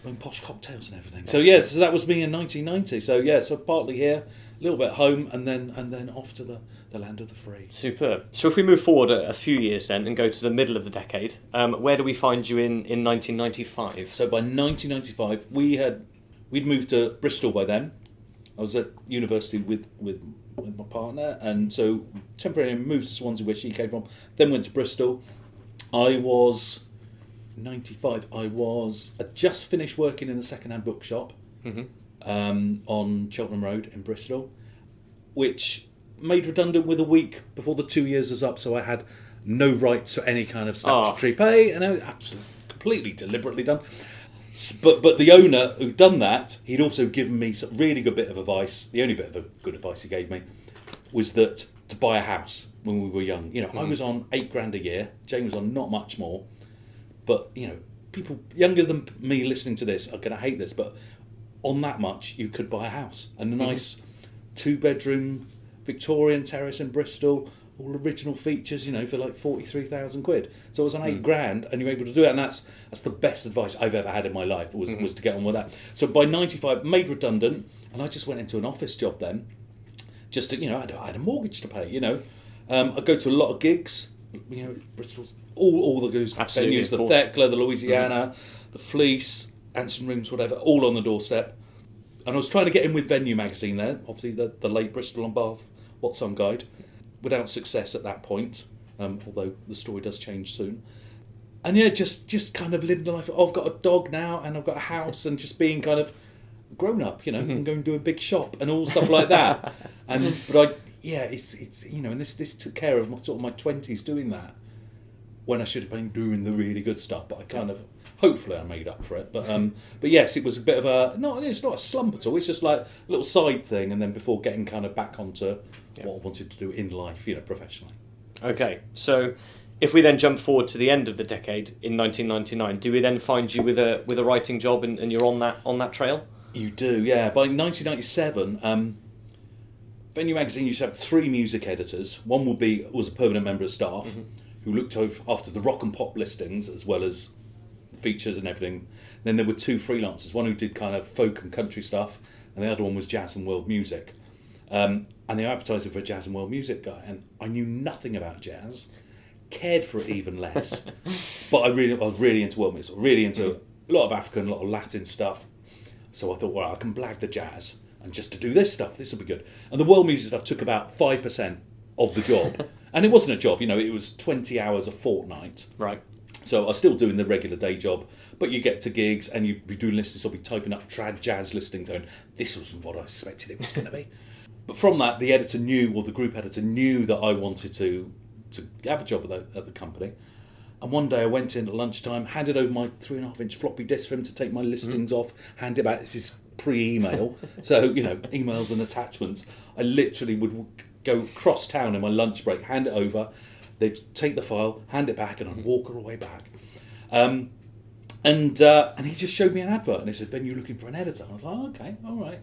buying posh cocktails and everything. So so that was me in 1990. So partly here, a little bit home, and then off to the land of the free. Superb. So if we move forward a few years then and go to the middle of the decade, where do we find you in 1995? So by 1995, we'd moved to Bristol by then. I was at university with my partner, and so temporarily moved to Swansea, where she came from, then went to Bristol. I was 95. I'd just finished working in a second-hand bookshop on Cheltenham Road in Bristol, which made redundant with a week before the 2 years was up, so I had no rights to any kind of statutory pay, and absolutely, completely deliberately done. But the owner who'd done that, he'd also given me some really good bit of advice. The only bit of good advice he gave me was that to buy a house when we were young. I was on £8,000 a year. Jane was on not much more. But, people younger than me listening to this are going to hate this, but on that much, you could buy a house. And a nice 2-bedroom Victorian terrace in Bristol, all original features, for like 43,000 quid. So it was on £8,000, and you're able to do it. And that's the best advice I've ever had in my life, was to get on with that. So by 95, made redundant, and I just went into an office job then. Just to, I had a mortgage to pay, I go to a lot of gigs, Bristol's all the venues, the Thekla, the Louisiana, the Fleece, Anson Rooms, whatever, all on the doorstep. And I was trying to get in with Venue magazine there, obviously the late Bristol and Bath What's On guide, without success at that point, although the story does change soon. And just kind of living the life. I've got a dog now, and I've got a house, and just being kind of grown up, and going to a big shop and all stuff like that. It's and this took care of my 20s doing that, when I should have been doing the really good stuff. But I kind of, hopefully I made up for it. But yes, it was a bit of it's not a slump at all. It's just like a little side thing, and then before getting kind of back onto what I wanted to do in life, professionally. Okay, so if we then jump forward to the end of the decade in 1999, do we then find you with a writing job, and you're on that trail? You do, yeah. By 1997, Venue magazine used to have 3 music editors. One was a permanent member of staff who looked after the rock and pop listings as well as features and everything. Then there were 2 freelancers, one who did kind of folk and country stuff, and the other one was jazz and world music. And they were advertising for a jazz and world music guy, and I knew nothing about jazz, cared for it even less, but I was really into world music, really into a lot of African, a lot of Latin stuff. So I thought, well, I can blag the jazz, and just to do this stuff, this will be good. And the world music stuff took about 5% of the job, and it wasn't a job, it was 20 hours a fortnight. Right. So I was still doing the regular day job, but you get to gigs and you'd be doing listings, I'll be typing up trad jazz listings, going, this wasn't what I expected it was going to be. But from that, the editor knew, or the group editor knew, that I wanted to have a job at the company. And one day I went in at lunchtime, handed over my 3.5-inch floppy disk for him to take my listings off, hand it back. This is pre-email, so, emails and attachments. I literally would go cross town in my lunch break, hand it over, they'd take the file, hand it back, and I'd walk all the way back. And he just showed me an advert, and he said, "Ben, you're looking for an editor." I was like, "Oh, okay, all right.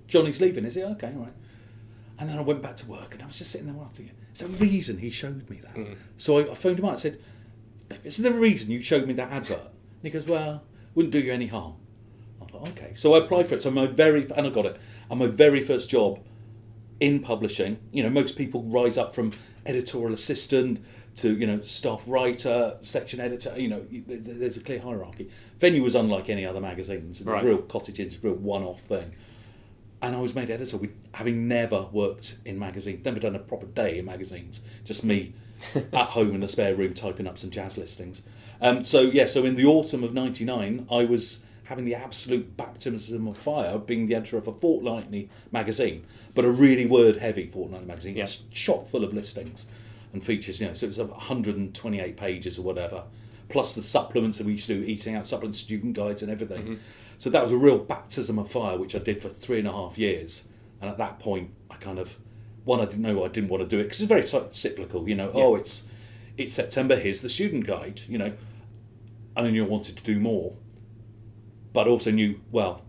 Johnny's leaving, is he? Okay, all right." And then I went back to work, and I was just sitting there thinking, there's a reason he showed me that. So I phoned him up and said, "Is there a reason you showed me that advert?" And he goes, "Well, wouldn't do you any harm." I thought, okay. So I applied for it. So and I got it. And my very first job in publishing, most people rise up from editorial assistant to, staff writer, section editor, there's a clear hierarchy. Venue was unlike any other magazines. It was a real cottage industry, real one-off thing. And I was made editor, having never worked in magazines, never done a proper day in magazines, just me at home in the spare room typing up some jazz listings. So in the autumn of 99, I was having the absolute baptism of fire, being the editor of a fortnightly magazine, but a really word-heavy fortnightly magazine, chock full of listings and features, so it was 128 pages or whatever, plus the supplements that we used to do, eating out supplements, student guides and everything. So that was a real baptism of fire, which I did for 3.5 years. And at that point, I kind of, I didn't know I didn't want to do it, because it's very cyclical, oh, it's September, here's the student guide, I knew I wanted to do more, but also knew, well,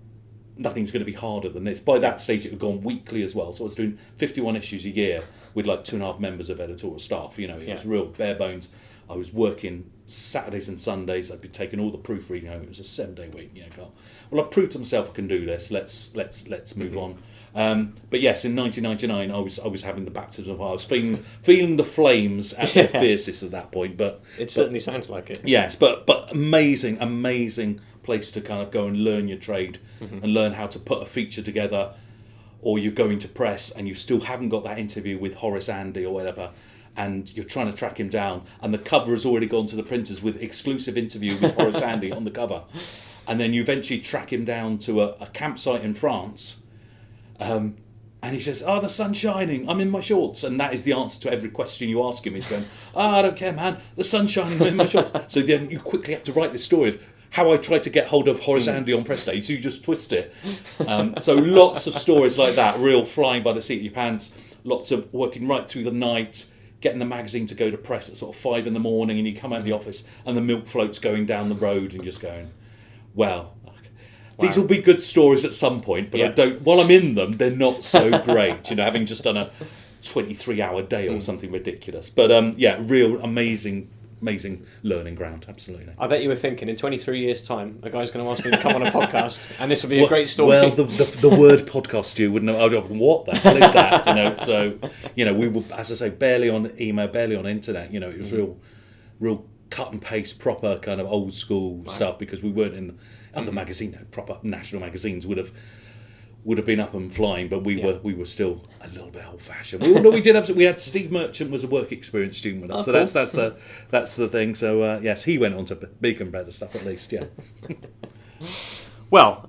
nothing's going to be harder than this. By that stage, it had gone weekly as well, so I was doing 51 issues a year with like 2.5 members of editorial staff. It was real bare bones. I was working Saturdays and Sundays. I'd be taking all the proofreading home. It was a 7-day week. Well, I proved to myself I can do this. Let's move on. But yes, in 1999, I was having the baptism of fire. I was feeling the flames at their fiercest at that point. But it certainly sounds like it. Yes, but amazing place to kind of go and learn your trade and learn how to put a feature together. Or you're going to press and you still haven't got that interview with Horace Andy or whatever, and you're trying to track him down, and the cover has already gone to the printers with exclusive interview with Horace Andy on the cover, and then you eventually track him down to a campsite in France, and he says, "Oh, the sun's shining, I'm in my shorts," and that is the answer to every question you ask him. He's going, "I don't care, man, the sun's shining, I'm in my shorts." So then you quickly have to write this story of how I tried to get hold of Horace Andy on press day, so you just twist it. So lots of stories like that, real flying by the seat of your pants, lots of working right through the night, getting the magazine to go to press at sort of 5 in the morning, and you come out of the office and the milk float's going down the road, and just going, well, these will be good stories at some point, but I don't. While I'm in them, they're not so great. Having just done a 23-hour day or something ridiculous. But real amazing learning ground, absolutely. I bet you were thinking, in 23 years' time, a guy's going to ask me to come on a podcast, and this will be a great story. Well, the word podcast, Stu, wouldn't know. I'd go, what the hell is that? So, we were, as I say, barely on email, barely on internet. It was real cut and paste, proper kind of old school stuff, because we weren't in other magazine, proper national magazines would have been up and flying, but we were still a little bit old fashioned. We had Steve Merchant was a work experience student with us, so cool. that's the thing. So yes, he went on to big and better stuff at least. Yeah. Well,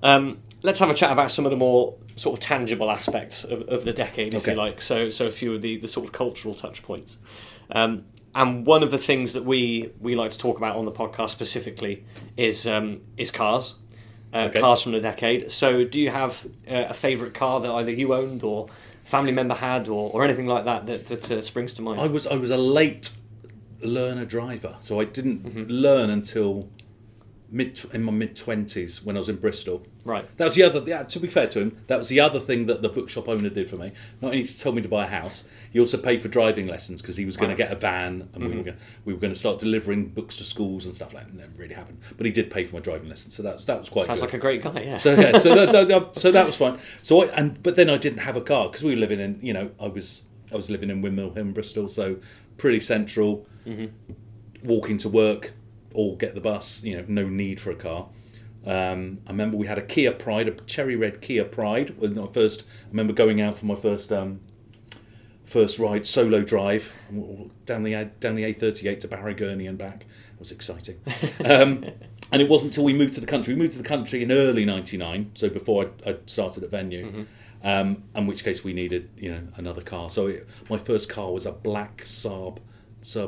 let's have a chat about some of the more sort of tangible aspects of the decade, if you like. So a few of the sort of cultural touch points. And one of the things that we like to talk about on the podcast specifically is cars. Cars from the decade. So do you have a favourite car that either you owned or family member had or anything like that springs to mind? I was a late learner driver, so I didn't learn until in my mid-20s when I was in Bristol. Right. That was the other. Yeah, to be fair to him, that was the other thing that the bookshop owner did for me. Not only told me to buy a house, he also paid for driving lessons because he was going to get a van, and we were going to start delivering books to schools and stuff like that. It never really happened, but he did pay for my driving lessons, so that was quite. Sounds good. like a great guy, yeah. So so that was fine. But then I didn't have a car because we were living in I was living in Windmill Hill, Bristol, so pretty central. Walking to work or get the bus, no need for a car. I remember we had a Kia Pride, a cherry red Kia Pride. When I remember going out for my first ride, solo drive down the A38 to Barry Gurney and back. It was exciting. And it wasn't until we moved to the country. We moved to the country in early '99, so before I started at Venue. In which case we needed another car. So my first car was a black Saab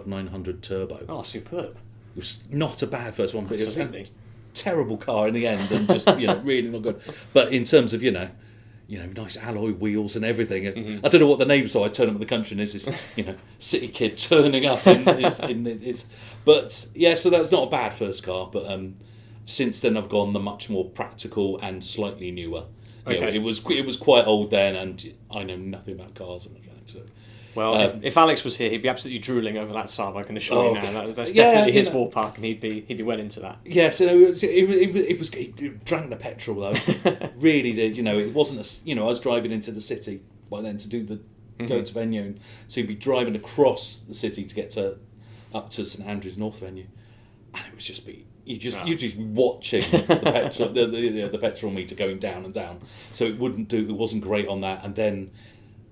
900 Turbo. Oh, superb. It was not a bad first one, but Absolutely. it was a terrible car in the end, and just really not good. But in terms of nice alloy wheels and everything, I don't know what the names are. I turn up in the country and there's this city kid turning up in his. But yeah, so that's not a bad first car. But since then I've gone the much more practical and slightly newer. Okay. It was quite old then, and I know nothing about cars and mechanics. So. Well, if Alex was here, he'd be absolutely drooling over that Saab. I can assure you now. That's Yeah, definitely his ballpark, and he'd be well into that. Yes, it drank the petrol though. Really did. It wasn't I was driving into the city by then to do go to Venue, and so you'd be driving across the city to get up to St Andrews North Venue, and it was just you'd just be watching the petrol the petrol meter going down and down. So it wasn't great on that, and then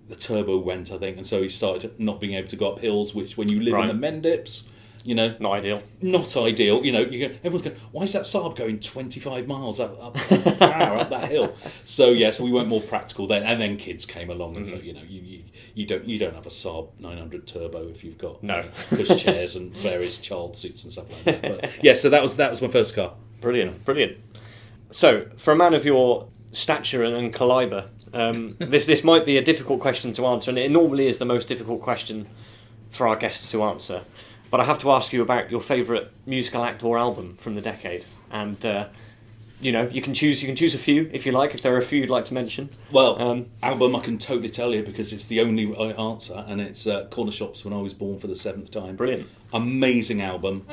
the turbo went, I think, and so he started not being able to go up hills, which when you live in the Mendips, not ideal. Not ideal. Everyone's going, why is that Saab going 25 miles up that hill? So we went more practical then, and then kids came along, and so you don't have a Saab 900 Turbo if you've got push chairs and various child seats and stuff like that. But so that was my first car. Brilliant. So for a man of your stature and calibre, this might be a difficult question to answer, and it normally is the most difficult question for our guests to answer. But I have to ask you about your favourite musical act or album from the decade, and you can choose a few if you like. If there are a few you'd like to mention. Well, album I can totally tell you because it's the only right answer, and it's Corner Shops When I Was Born for the 7th time. Brilliant, amazing album.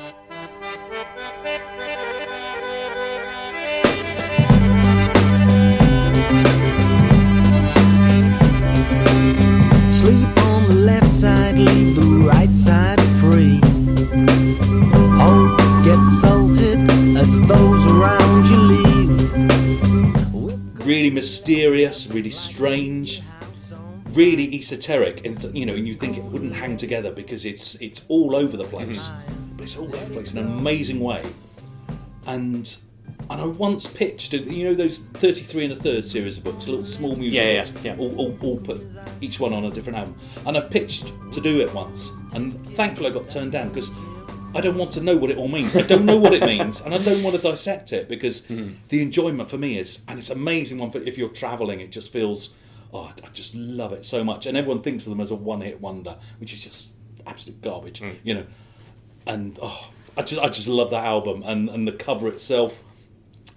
Sleep on the left side, leave the right side free. Hope gets salted as those around you leave. Really mysterious, really strange, really esoteric, and you think it wouldn't hang together because it's all over the place, but it's all over the place in an amazing way. And I once pitched, those 33 1/3 series of books, little small music books, all put each one on a different album. And I pitched to do it once, and thankfully I got turned down because I don't want to know what it all means. I don't know what it means, and I don't want to dissect it because the enjoyment for me is, and it's an amazing one for if you're travelling. It just feels, I just love it so much. And everyone thinks of them as a one-hit wonder, which is just absolute garbage, And I just love that album and the cover itself.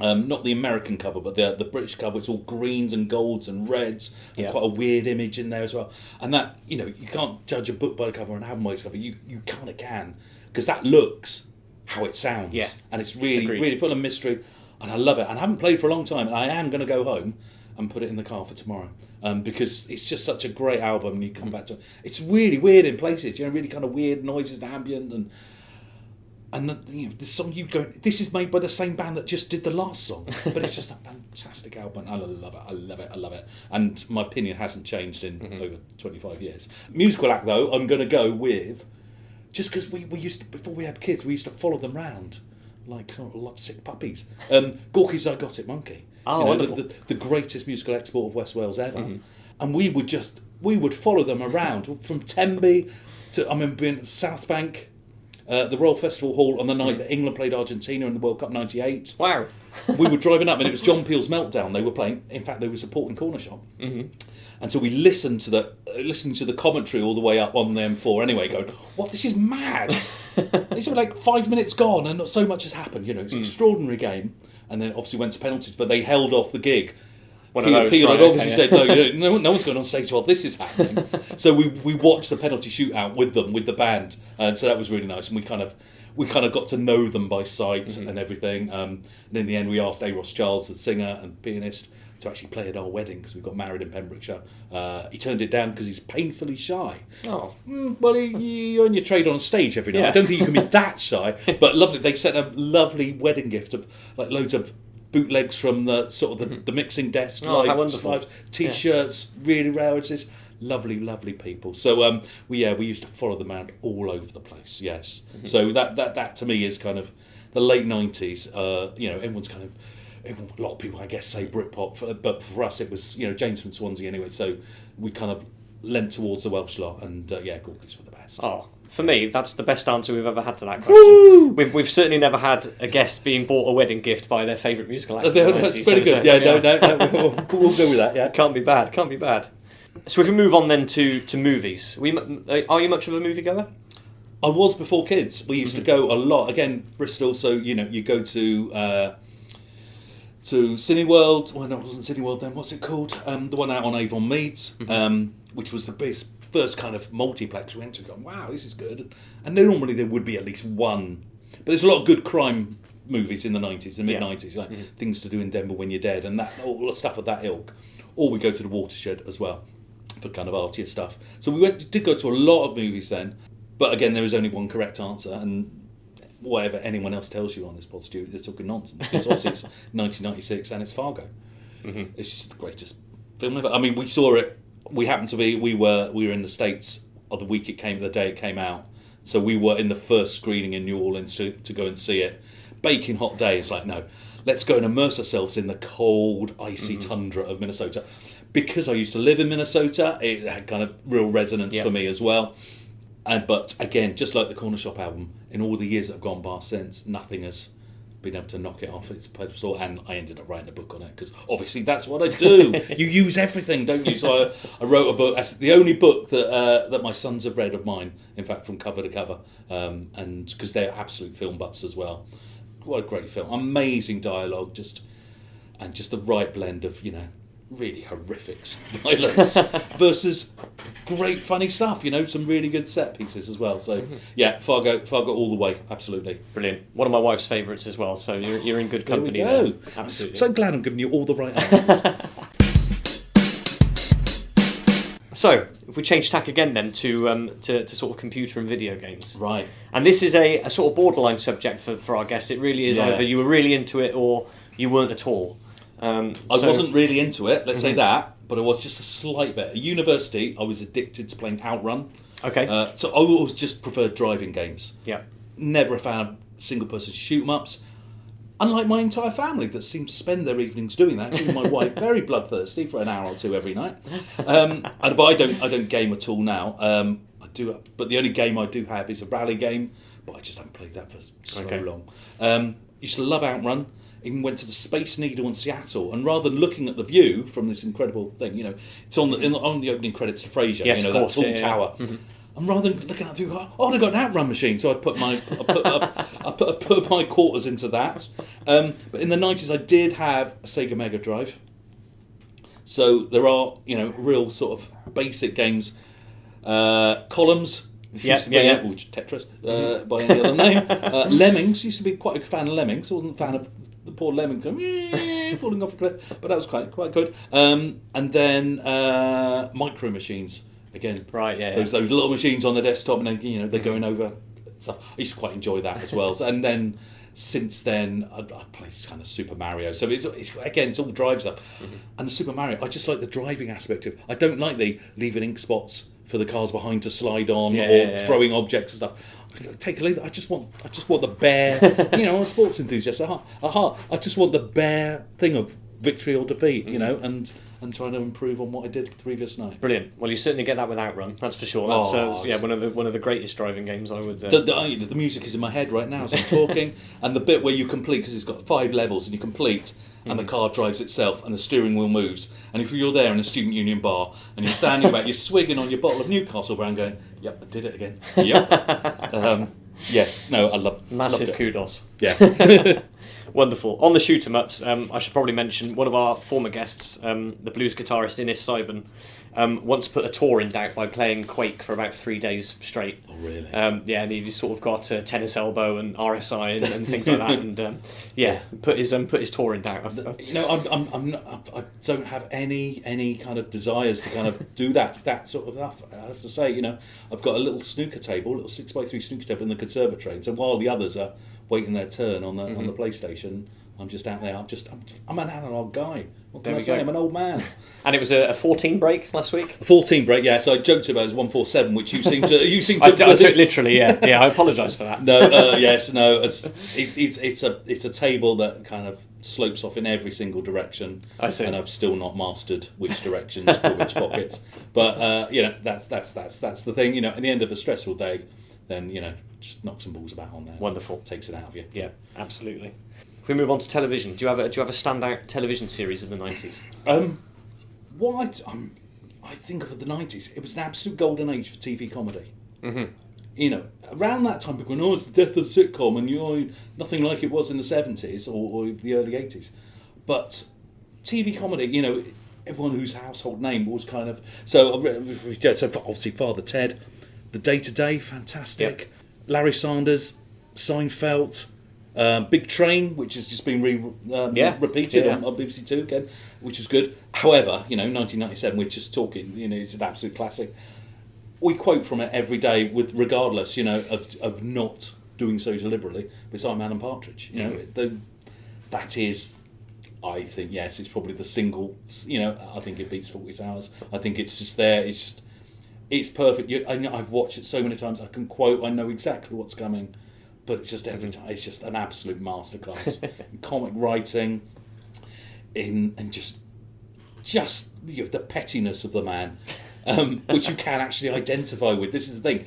Not the American cover, but the British cover. It's all greens and golds and reds, and quite a weird image in there as well. And that you can't judge a book by the cover and an album by its cover. You kind of can, because that looks how it sounds, and it's really full of mystery, and I love it. And I haven't played for a long time, and I am going to go home and put it in the car for tomorrow, because it's just such a great album. And you come back to it. It's really weird in places, really kind of weird noises, the ambient and the song you go. This is made by the same band that just did the last song, but it's just a fantastic album. I love it. And my opinion hasn't changed in over 25 years. Musical act though, I'm going to go with, just because we used to, before we had kids, we used to follow them round like sick puppies. Gorky's Zygotic Monkey. The greatest musical export of West Wales ever. And we would follow them around from Tenby to, I remember being at South Bank. The Royal Festival Hall on the night that England played Argentina in the World Cup '98. Wow. We were driving up and it was John Peel's Meltdown they were playing. In fact, they were supporting Corner Shop. And so we listened to the commentary all the way up on the M4 anyway, going, what, this is mad. It's like 5 minutes gone and not so much has happened. It's an extraordinary game. And then obviously went to penalties, but they held off the gig. Peter had obviously said, no one's going on stage while this is happening. So we watched the penalty shootout with them, with the band. And so that was really nice. And we kind of got to know them by sight and everything. And in the end, we asked Ross Charles, the singer and pianist, to actually play at our wedding because we got married in Pembrokeshire. He turned it down because he's painfully shy. Oh. Well, you earn your trade on stage every night. Yeah. I don't think you can be that shy. But lovely. They sent a lovely wedding gift of like loads of bootlegs from the sort of the mixing desk, how wonderful. T-shirts, really rare. It's just lovely people. So we used to follow them around all over the place. Yes. So that to me is kind of the late 90s. Everyone's kind of. A lot of people, I guess, say Britpop, but for us it was, James from Swansea anyway, so we kind of leant towards the Welsh lot, and Gorkies were the best. Oh, for me, that's the best answer we've ever had to that question. We've certainly never had a guest being bought a wedding gift by their favourite musical act. That's pretty good. No, we'll go with that. Yeah, can't be bad. So if we move on then to movies, are you much of a moviegoer? I was before kids. We used to go a lot. Again, Bristol, so you go to Cineworld. Well, no, it wasn't Cineworld then. What's it called? The one out on Avon Meads, which was the first kind of multiplex we went to. Going, wow, this is good. And normally there would be at least one. But there's a lot of good crime movies in the 90s, the mid-90s, like Things to Do in Denver When You're Dead, and that all the stuff of that ilk. Or we go to the Watershed as well for kind of artier stuff. So we did go to a lot of movies then. But again, there is only one correct answer, and whatever anyone else tells you on this pod, Stuart, they're talking nonsense. Because obviously it's 1996 and it's Fargo. It's just the greatest film ever. I mean, we saw it. We happened to be. We were in the States the day it came out. So we were in the first screening in New Orleans to go and see it. Baking hot day. It's like, no, let's go and immerse ourselves in the cold, icy tundra of Minnesota. Because I used to live in Minnesota, it had kind of real resonance for me as well. But again, just like the Corner Shop album, in all the years that have gone by since, nothing has been able to knock it off its pedestal. And I ended up writing a book on it because obviously that's what I do. You use everything, don't you? So I wrote a book. That's the only book that my sons have read of mine, in fact, from cover to cover, and because they're absolute film buffs as well. What a great film! Amazing dialogue, just the right blend of really horrific violence versus great funny stuff, some really good set pieces as well. So Fargo all the way, absolutely. Brilliant. One of my wife's favourites as well, so you're in good company there. Absolutely. I'm so glad I'm giving you all the right answers. So, if we change tack again then to sort of computer and video games. Right. And this is a sort of borderline subject for our guests. It really is either you were really into it or you weren't at all. I wasn't really into it, let's say that, but I was just a slight bit. At university, I was addicted to playing Outrun. Okay. So I always just preferred driving games. Yeah. Never a fan of single-person shoot-'em-ups. Unlike my entire family that seems to spend their evenings doing that, including my wife, very bloodthirsty for an hour or two every night. But I don't game at all now. I do, but the only game I do have is a rally game, but I just haven't played that for so long. Used to love Outrun. Even went to the Space Needle in Seattle, and rather than looking at the view from this incredible thing, it's on the opening credits to Frasier, yes, of course, that tall tower. And rather than looking at the view, I've got an Outrun machine, so I put my quarters into that. But in the 90s, I did have a Sega Mega Drive. So there are real sort of basic games, Columns. Tetris by any other name. Lemmings, used to be quite a fan of Lemmings. I wasn't a fan of the poor lemming falling off a cliff, but that was quite good. And then Micro Machines again. Right, yeah. Those little machines on the desktop, and then they're going over stuff. I used to quite enjoy that as well. And then since then, I played kind of Super Mario. So it's all drive stuff. And the Super Mario, I just like the driving aspect of it. I don't like the leaving ink spots for the cars behind to slide on throwing objects and stuff. Take a lead. I just want the bare. I'm a sports enthusiast at heart. I just want the bare thing of victory or defeat. And trying to improve on what I did the previous night. Brilliant. Well, you certainly get that with Outrun. That's for sure. That's one of the greatest driving games I would. The music is in my head right now as I'm talking, and the bit where you complete, because it's got 5 levels, and you complete. And the car drives itself, and the steering wheel moves. And if you're there in a student union bar, and you're standing back, you're swigging on your bottle of Newcastle Brown, going, "Yep, I did it again. Yep." Yes, no, I loved Massive it. kudos. Yeah. Wonderful. On the shoot 'em ups, I should probably mention one of our former guests, the blues guitarist Innes Seiben, once put a tour in doubt by playing Quake for about 3 days straight. Oh, really? Yeah, and he sort of got tennis elbow and RSI and things like that, and put his tour in doubt. You know, I don't have any kind of desires to kind of do that sort of stuff. I have to say, you know, I've got a little snooker table, a little 6x3 snooker table in the conservatory, and so while the others are waiting their turn on the PlayStation, I'm just out there. I'm an analog guy. What can I say? I'm an old man. And it was a 14 break last week. A 14 break, yeah. So I joked about it as 147, which you seem to. I took literally, yeah. Yeah, I apologise for that. No, yes, no. It's a table that kind of slopes off in every single direction. I see. And I've still not mastered which directions or which pockets. But you know, that's the thing. You know, at the end of a stressful day, then you know, just knock some balls about on there. Wonderful. Takes it out of you. Yeah, absolutely. If we move on to television, do you have a standout television series of the 90s? What I think of the 90s, it was an absolute golden age for TV comedy. Mm-hmm. You know, around that time, people went, it's the death of the sitcom, and you're nothing like it was in the 70s or the early 80s. But TV comedy, you know, everyone whose household name was kind of... So obviously Father Ted, The Day-to-Day, fantastic. Yep. Larry Sanders, Seinfeld... Big Train, which has just been repeated on BBC Two again, which was good. However, you know, 1997, we're just talking, you know, it's an absolute classic. We quote from it every day, regardless, you know, of not doing so deliberately. But it's I'm Alan Partridge, you know. That is, I think, yes, it's probably the single, you know, I think it beats 40 Hours. I think it's just there, it's perfect. I've watched it so many times, I can quote, I know exactly what's coming. But it's just every time, it's just an absolute masterclass in comic writing, and just you know, the pettiness of the man, which you can actually identify with. This is the thing,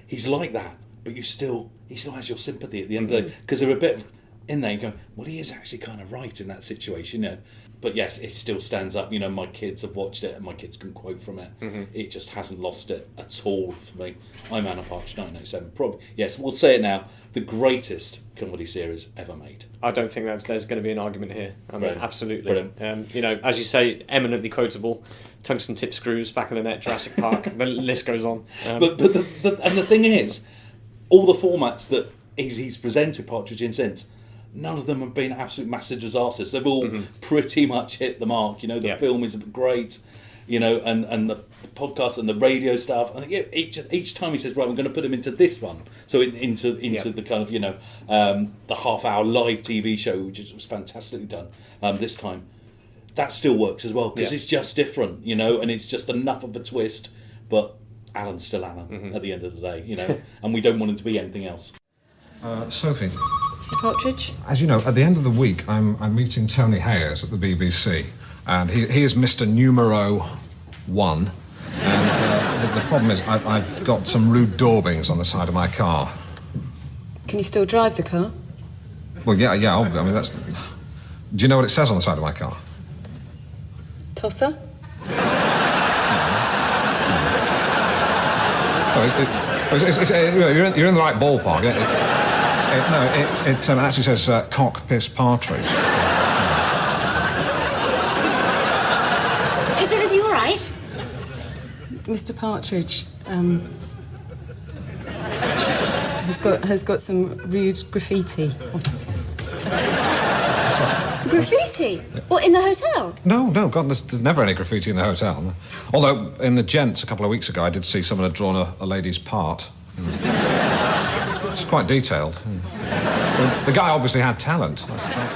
he's like that, but he still has your sympathy at the end of the day, because they're a bit in there. You go, well, he is actually kind of right in that situation, you know. But yes, it still stands up. You know, my kids have watched it, and my kids can quote from it. Mm-hmm. It just hasn't lost it at all for me. I'm Alan Partridge, 1987. Probably, yes, we'll say it now. The greatest comedy series ever made. I don't think there's going to be an argument here. I mean, absolutely. Brilliant. You know, as you say, eminently quotable. Tungsten tip screws, Back of the Net, Jurassic Park. The list goes on. But the thing is, all the formats that he's presented Partridge in since, none of them have been absolute massive disasters. They've all pretty much hit the mark. You know, the film is great, you know, and the podcast and the radio stuff. And each time he says, right, we're going to put him into this one. So into the kind of, you know, the half-hour live TV show, which was fantastically done this time. That still works as well, because it's just different, you know, and it's just enough of a twist. But Alan's still Alan at the end of the day, you know, and we don't want him to be anything else. Sophie. Mr. Partridge? As you know, at the end of the week, I'm meeting Tony Hayers at the BBC, and he is Mr. Numero 1. And the problem is I've got some rude daubings on the side of my car. Can you still drive the car? Well, yeah, obviously. I mean, that's... Do you know what it says on the side of my car? Tosser? You're in the right ballpark. It actually says cock, piss, partridge. Is everything all right? Mr. Partridge has got some rude graffiti. Graffiti? What, in the hotel? No, God, there's never any graffiti in the hotel. Although, in the Gents a couple of weeks ago, I did see someone had drawn a lady's part. It's quite detailed. The guy obviously had talent. That's the trouble.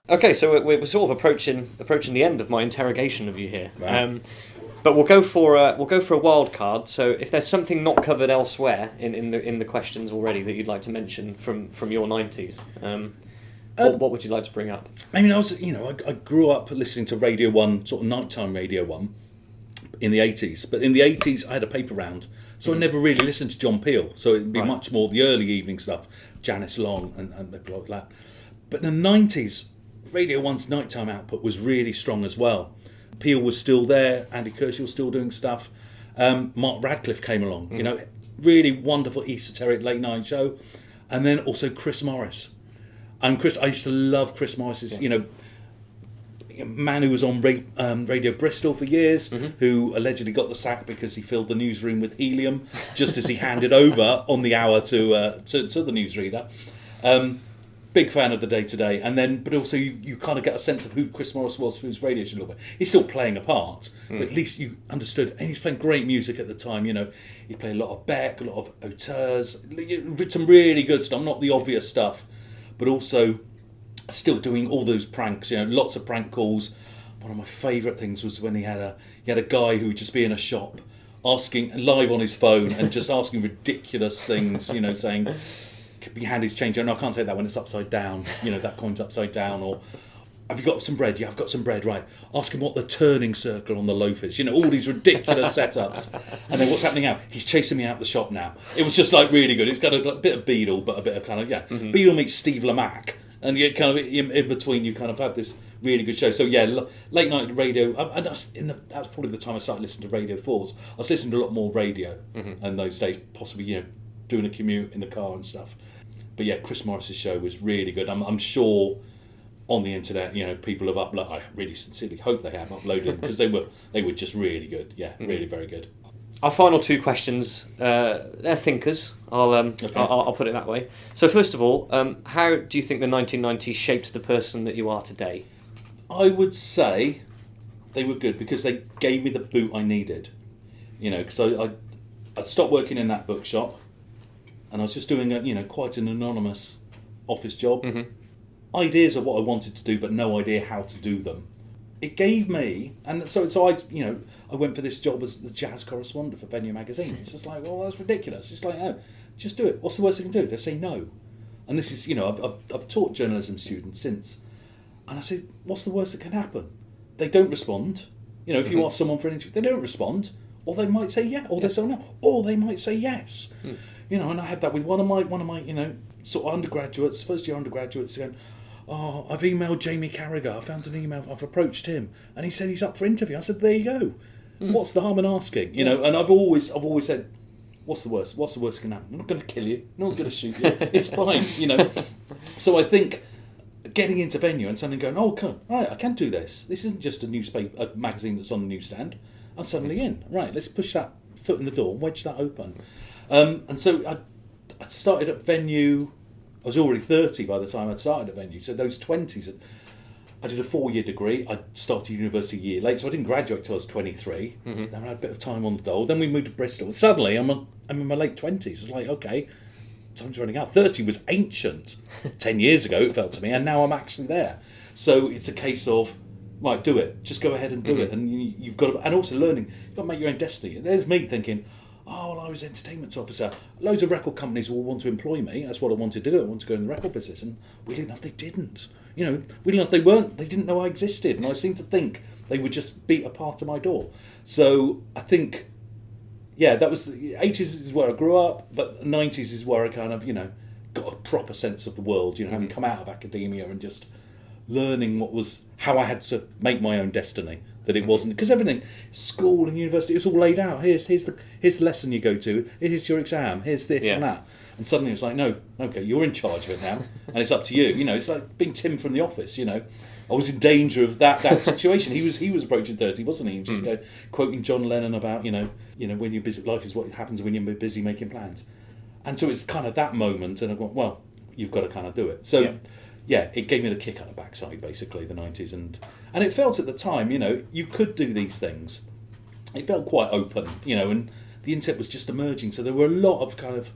Okay, so we're sort of approaching the end of my interrogation of you here. Right. But we'll go for a wild card. So if there's something not covered elsewhere in the questions already that you'd like to mention from your 90s, what would you like to bring up? I mean, I grew up listening to Radio 1, sort of nighttime Radio 1 in the 80s. But in the 80s, I had a paper round, so I never really listened to John Peel. So it'd be much more the early evening stuff, Janice Long and people like that. But in the 90s, Radio 1's nighttime output was really strong as well. Peel was still there, Andy Kershaw was still doing stuff. Mark Radcliffe came along, you know, really wonderful esoteric late night show. and then also Chris Morris. And I used to love Chris Morris's, a man who was on Radio Bristol for years, who allegedly got the sack because he filled the newsroom with helium just as he handed over on the hour to the newsreader. Big fan of the Day Today, and then but also you kind of get a sense of who Chris Morris was for his radio show a little bit. He's still playing a part, but at least you understood. And he's playing great music at the time. He'd play a lot of Beck, a lot of auteurs, some really good stuff, not the obvious stuff, but also still doing all those pranks. Lots of prank calls. One of my favourite things was when he had a guy who would just be in a shop asking live on his phone and just asking ridiculous things. Saying, "Can you hand his change?" "No, I can't take that when it's upside down. That coin's upside down." Or, "Have you got some bread?" "Yeah, I've got some bread." "Right." Ask him what the turning circle on the loaf is. All these ridiculous setups. And then what's happening now? He's chasing me out the shop now. It was just really good. It's got a bit of Beadle, but a bit of kind of Beadle meets Steve Lamack, and you kind of in between you kind of have this really good show. So late night radio. And that's probably the time I started listening to Radio 4s. I was listening to a lot more radio in those days, possibly doing a commute in the car and stuff. But yeah, Chris Morris's show was really good. I'm sure on the internet, people have uploaded. I really sincerely hope they have uploaded them because they were just really good. Yeah, really very good. Our final two questions, they're thinkers. I'll put it that way. So first of all, how do you think the 1990s shaped the person that you are today? I would say they were good because they gave me the boot I needed. Because I stopped working in that bookshop. And I was just doing quite an anonymous office job. Ideas of what I wanted to do, but no idea how to do them. It gave me, and so I went for this job as the jazz correspondent for Venue magazine. It's just like, well, that's ridiculous. It's like, no, just do it. What's the worst they can do? They say no. And this is, I've taught journalism students since, and I say, what's the worst that can happen? They don't respond. If you ask someone for an interview, they don't respond, or they might say yeah, or they say no, or they might say yes. And I had that with one of my sort of undergraduates, first year undergraduates, going, "Oh, I've emailed Jamie Carragher. I found an email. I've approached him, and he said he's up for interview." I said, "There you go. What's the harm in asking?" And I've always said, "What's the worst? What's the worst that can happen? I'm not going to kill you. No one's going to shoot you. It's fine." So I think getting into Venue and suddenly going, "Oh, come right, I can do this. This isn't just a magazine that's on the newsstand. I'm suddenly in. Right, let's push that foot in the door, wedge that open." And so I started at Venue. I was already 30 by the time I'd started at Venue. So those 20s, I did a 4-year degree. I started university a year late, so I didn't graduate till I was 23. Then I had a bit of time on the dole. Then we moved to Bristol. Suddenly, I'm in my late 20s. It's like, okay, time's running out. 30 was ancient. 10 years ago, it felt to me, and now I'm actually there. So it's a case of, right, do it. Just go ahead and do it. And you've got to, and also learning, you've got to make your own destiny. There's me thinking, oh, well, I was entertainment officer. Loads of record companies will want to employ me. That's what I wanted to do. I wanted to go in the record business. And weirdly enough, they didn't. Weirdly enough, they didn't know I existed. And I seemed to think they would just beat a part of my door. So I think, that was the 80s is where I grew up, but the 90s is where I kind of, got a proper sense of the world, having come out of academia and just learning how I had to make my own destiny. That it wasn't, because everything, school and university, it was all laid out. Here's the lesson you go to. Here's your exam. Here's this and that. And suddenly it's like, no, okay, you're in charge of it now, and it's up to you. It's like being Tim from The Office. I was in danger of that situation. He was approaching 30, wasn't he? He was just quoting John Lennon about when you're busy, life is what happens when you're busy making plans. And so it's kind of that moment, and I go, well, you've got to kind of do it. So. Yeah, it gave me the kick out the backside, basically, the 90s. And it felt at the time, you could do these things. It felt quite open, and the internet was just emerging. So there were a lot of kind of,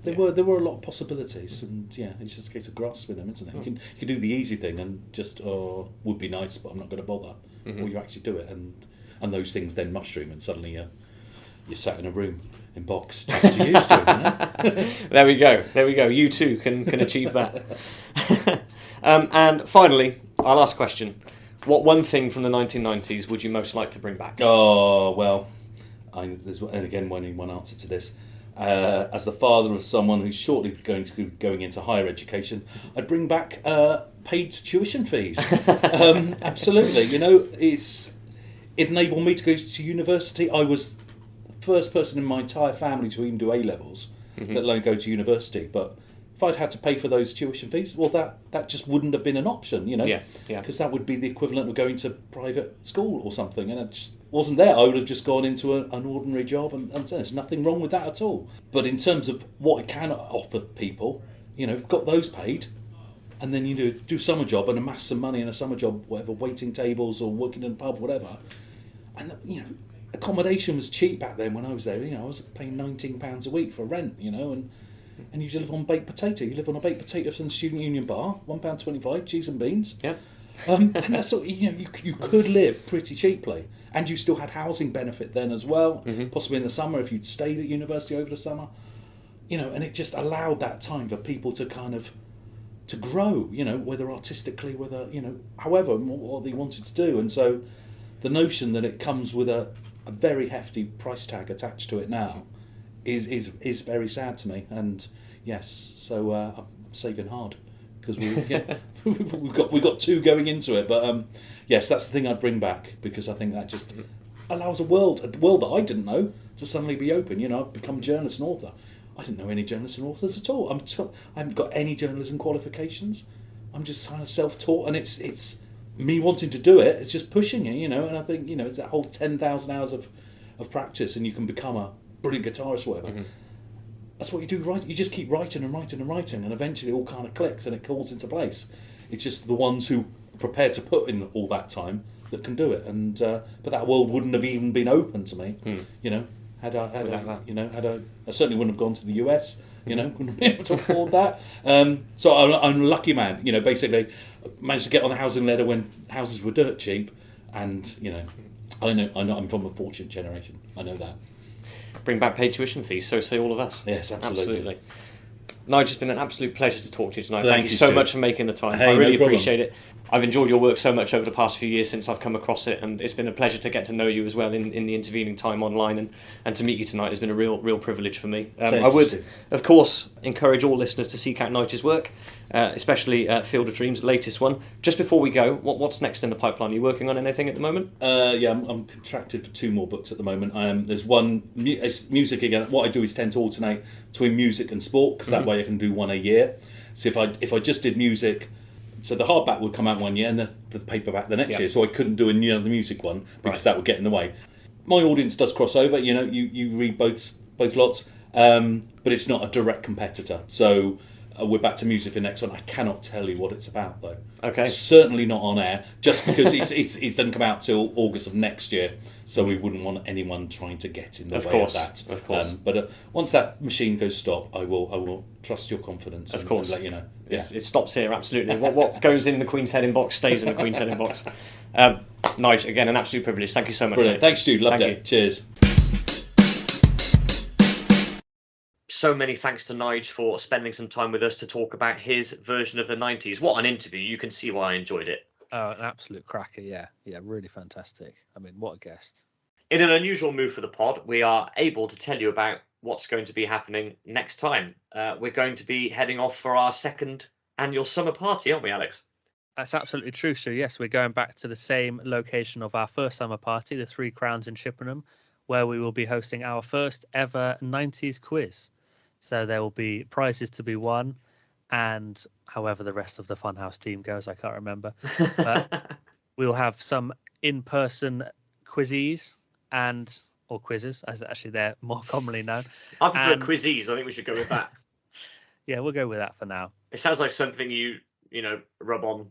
there were a lot of possibilities. And, it's just a case of grasping them, isn't it? You can do the easy thing and just, would be nice, but I'm not going to bother. Or you actually do it. And those things then mushroom, and suddenly you're sat in a room in box just as you used to. There we go. You too can achieve that. And finally, our last question: what one thing from the 1990s would you most like to bring back? Oh well, there's again one answer to this. As the father of someone who's shortly going into higher education, I'd bring back paid tuition fees. Absolutely, it enabled me to go to university. I was first person in my entire family to even do A-levels. let alone go to university. But if I'd had to pay for those tuition fees, well, that just wouldn't have been an option, you know? Yeah. Because that would be the equivalent of going to private school or something, and it just wasn't there. I would have just gone into an ordinary job, and there's nothing wrong with that at all. But in terms of what I can offer people, you know, got those paid, and then you do summer job and amass some money in a summer job, whatever, waiting tables or working in a pub, whatever. And, you know, accommodation was cheap back then when I was there. You know, I was paying £19 a week for rent, you know, and you live on baked potato. You live on a baked potato from the Student Union bar, £1.25, cheese and beans. Yeah. And that's sort of, you know, you could live pretty cheaply, and you still had housing benefit then as well, possibly in the summer if you'd stayed at university over the summer, you know, and it just allowed that time for people to kind of to grow, you know, whether artistically, whether, you know, however, what they wanted to do. And so the notion that it comes with a very hefty price tag attached to it now is very sad to me. And yes, so I'm saving hard because we've got two going into it. But yes, that's the thing I'd bring back, because I think that just allows a world that I didn't know to suddenly be open. You know, I've become a journalist and author. I didn't know any journalists and authors at all. I haven't got any journalism qualifications. I'm just kind of self-taught, and it's me wanting to do it. It's just pushing it, you know. And I think, you know, it's that whole 10,000 hours of practice, and you can become a brilliant guitarist or whatever. That's what you do, right? You just keep writing and writing and writing, and eventually it all kind of clicks and it falls into place. It's just the ones who are prepared to put in all that time that can do it. And but that world wouldn't have even been open to me, you know. Had I certainly wouldn't have gone to the US, you know, wouldn't have been able to afford that. So I'm a lucky man, you know, basically managed to get on the housing ladder when houses were dirt cheap, and, you know, I know I'm from a fortunate generation. I know that. Bring back paid tuition fees, so say all of us. Yes, absolutely. Nige, it's been an absolute pleasure to talk to you tonight. Thank you you so Stu. much for making the time. Hey, I really no problem. appreciate it. I've enjoyed your work so much over the past few years since I've come across it, and it's been a pleasure to get to know you as well in the intervening time online, and to meet you tonight has been a real privilege for me. I would, of course, encourage all listeners to seek out Nige's work, especially Field of Dreams' latest one. Just before we go, what's next in the pipeline? Are you working on anything at the moment? Yeah, I'm contracted for 2 more books at the moment. There's one, it's music again. What I do is tend to alternate between music and sport, because that way I can do one a year. So if I just did music, so the hardback would come out one year and the paperback the next year. So I couldn't do the music one because that would get in the way. My audience does cross over. You know, you read both lots, but it's not a direct competitor. So we're back to music for the next one. I cannot tell you what it's about though. Okay. Certainly not on air, just because it doesn't come out till August of next year. So we wouldn't want anyone trying to get in the way of that. Of course. But once that machine goes stop, I will trust your confidence. Of course. And let you know. Yeah. It stops here, absolutely. What goes in the Queen's Head inbox stays in the Queen's Head inbox. Nige, again, an absolute privilege. Thank you so much. Brilliant. Mate. Thanks, Stu. Loved Thank it. you. Cheers. So many thanks to Nige for spending some time with us to talk about his version of the 90s. What an interview. You can see why I enjoyed it. Oh, an absolute cracker, yeah. Yeah, really fantastic. I mean, what a guest. In an unusual move for the pod, we are able to tell you about what's going to be happening next time. We're going to be heading off for our 2nd annual summer party, aren't we, Alex? That's absolutely true. So, yes, we're going back to the same location of our first summer party, the 3 Crowns in Chippenham, where we will be hosting our first ever 90s quiz. So there will be prizes to be won, and however the rest of the Funhouse team goes, I can't remember. But we'll have some in-person Quiz-Eaze or quizzes, as actually they're more commonly known. I prefer Quiz-Eaze. I think we should go with that. Yeah, we'll go with that for now. It sounds like something you rub on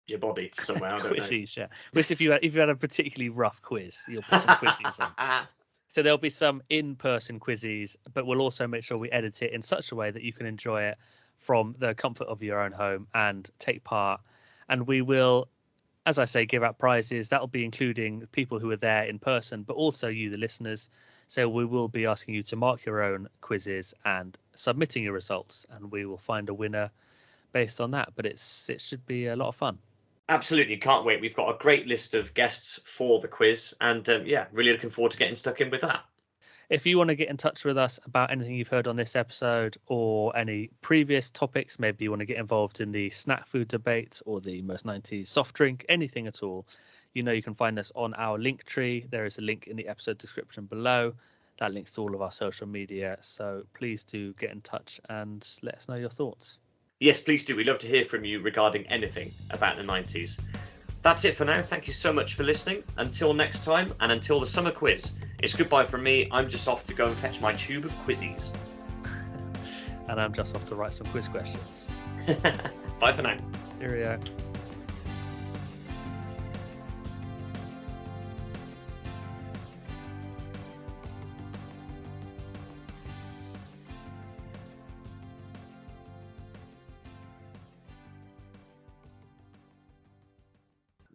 your body somewhere. I don't know. Quiz-Eaze, yeah. Which if you had a particularly rough quiz, you'll put some Quiz-Eaze on. So there'll be some in-person Quiz-Eaze, but we'll also make sure we edit it in such a way that you can enjoy it from the comfort of your own home and take part. And we will, as I say, give out prizes. That'll be including people who are there in person, but also you, the listeners. So we will be asking you to mark your own quizzes and submitting your results, and we will find a winner based on that. But it should be a lot of fun. Absolutely, can't wait. We've got a great list of guests for the quiz, and really looking forward to getting stuck in with that. If you want to get in touch with us about anything you've heard on this episode or any previous topics, maybe you want to get involved in the snack food debate or the most 90s soft drink, anything at all, you can find us on our link tree. There is a link in the episode description below. That links to all of our social media. So please do get in touch and let us know your thoughts. Yes, please do. We'd love to hear from you regarding anything about the 90s. That's it for now. Thank you so much for listening. Until next time, and until the summer quiz, it's goodbye from me. I'm just off to go and fetch my tube of Quiz-Eaze. And I'm just off to write some quiz questions. Bye for now. Cheerio.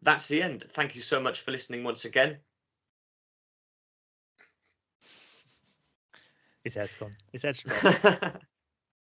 That's the end. Thank you so much for listening once again. His head's gone. His head's gone.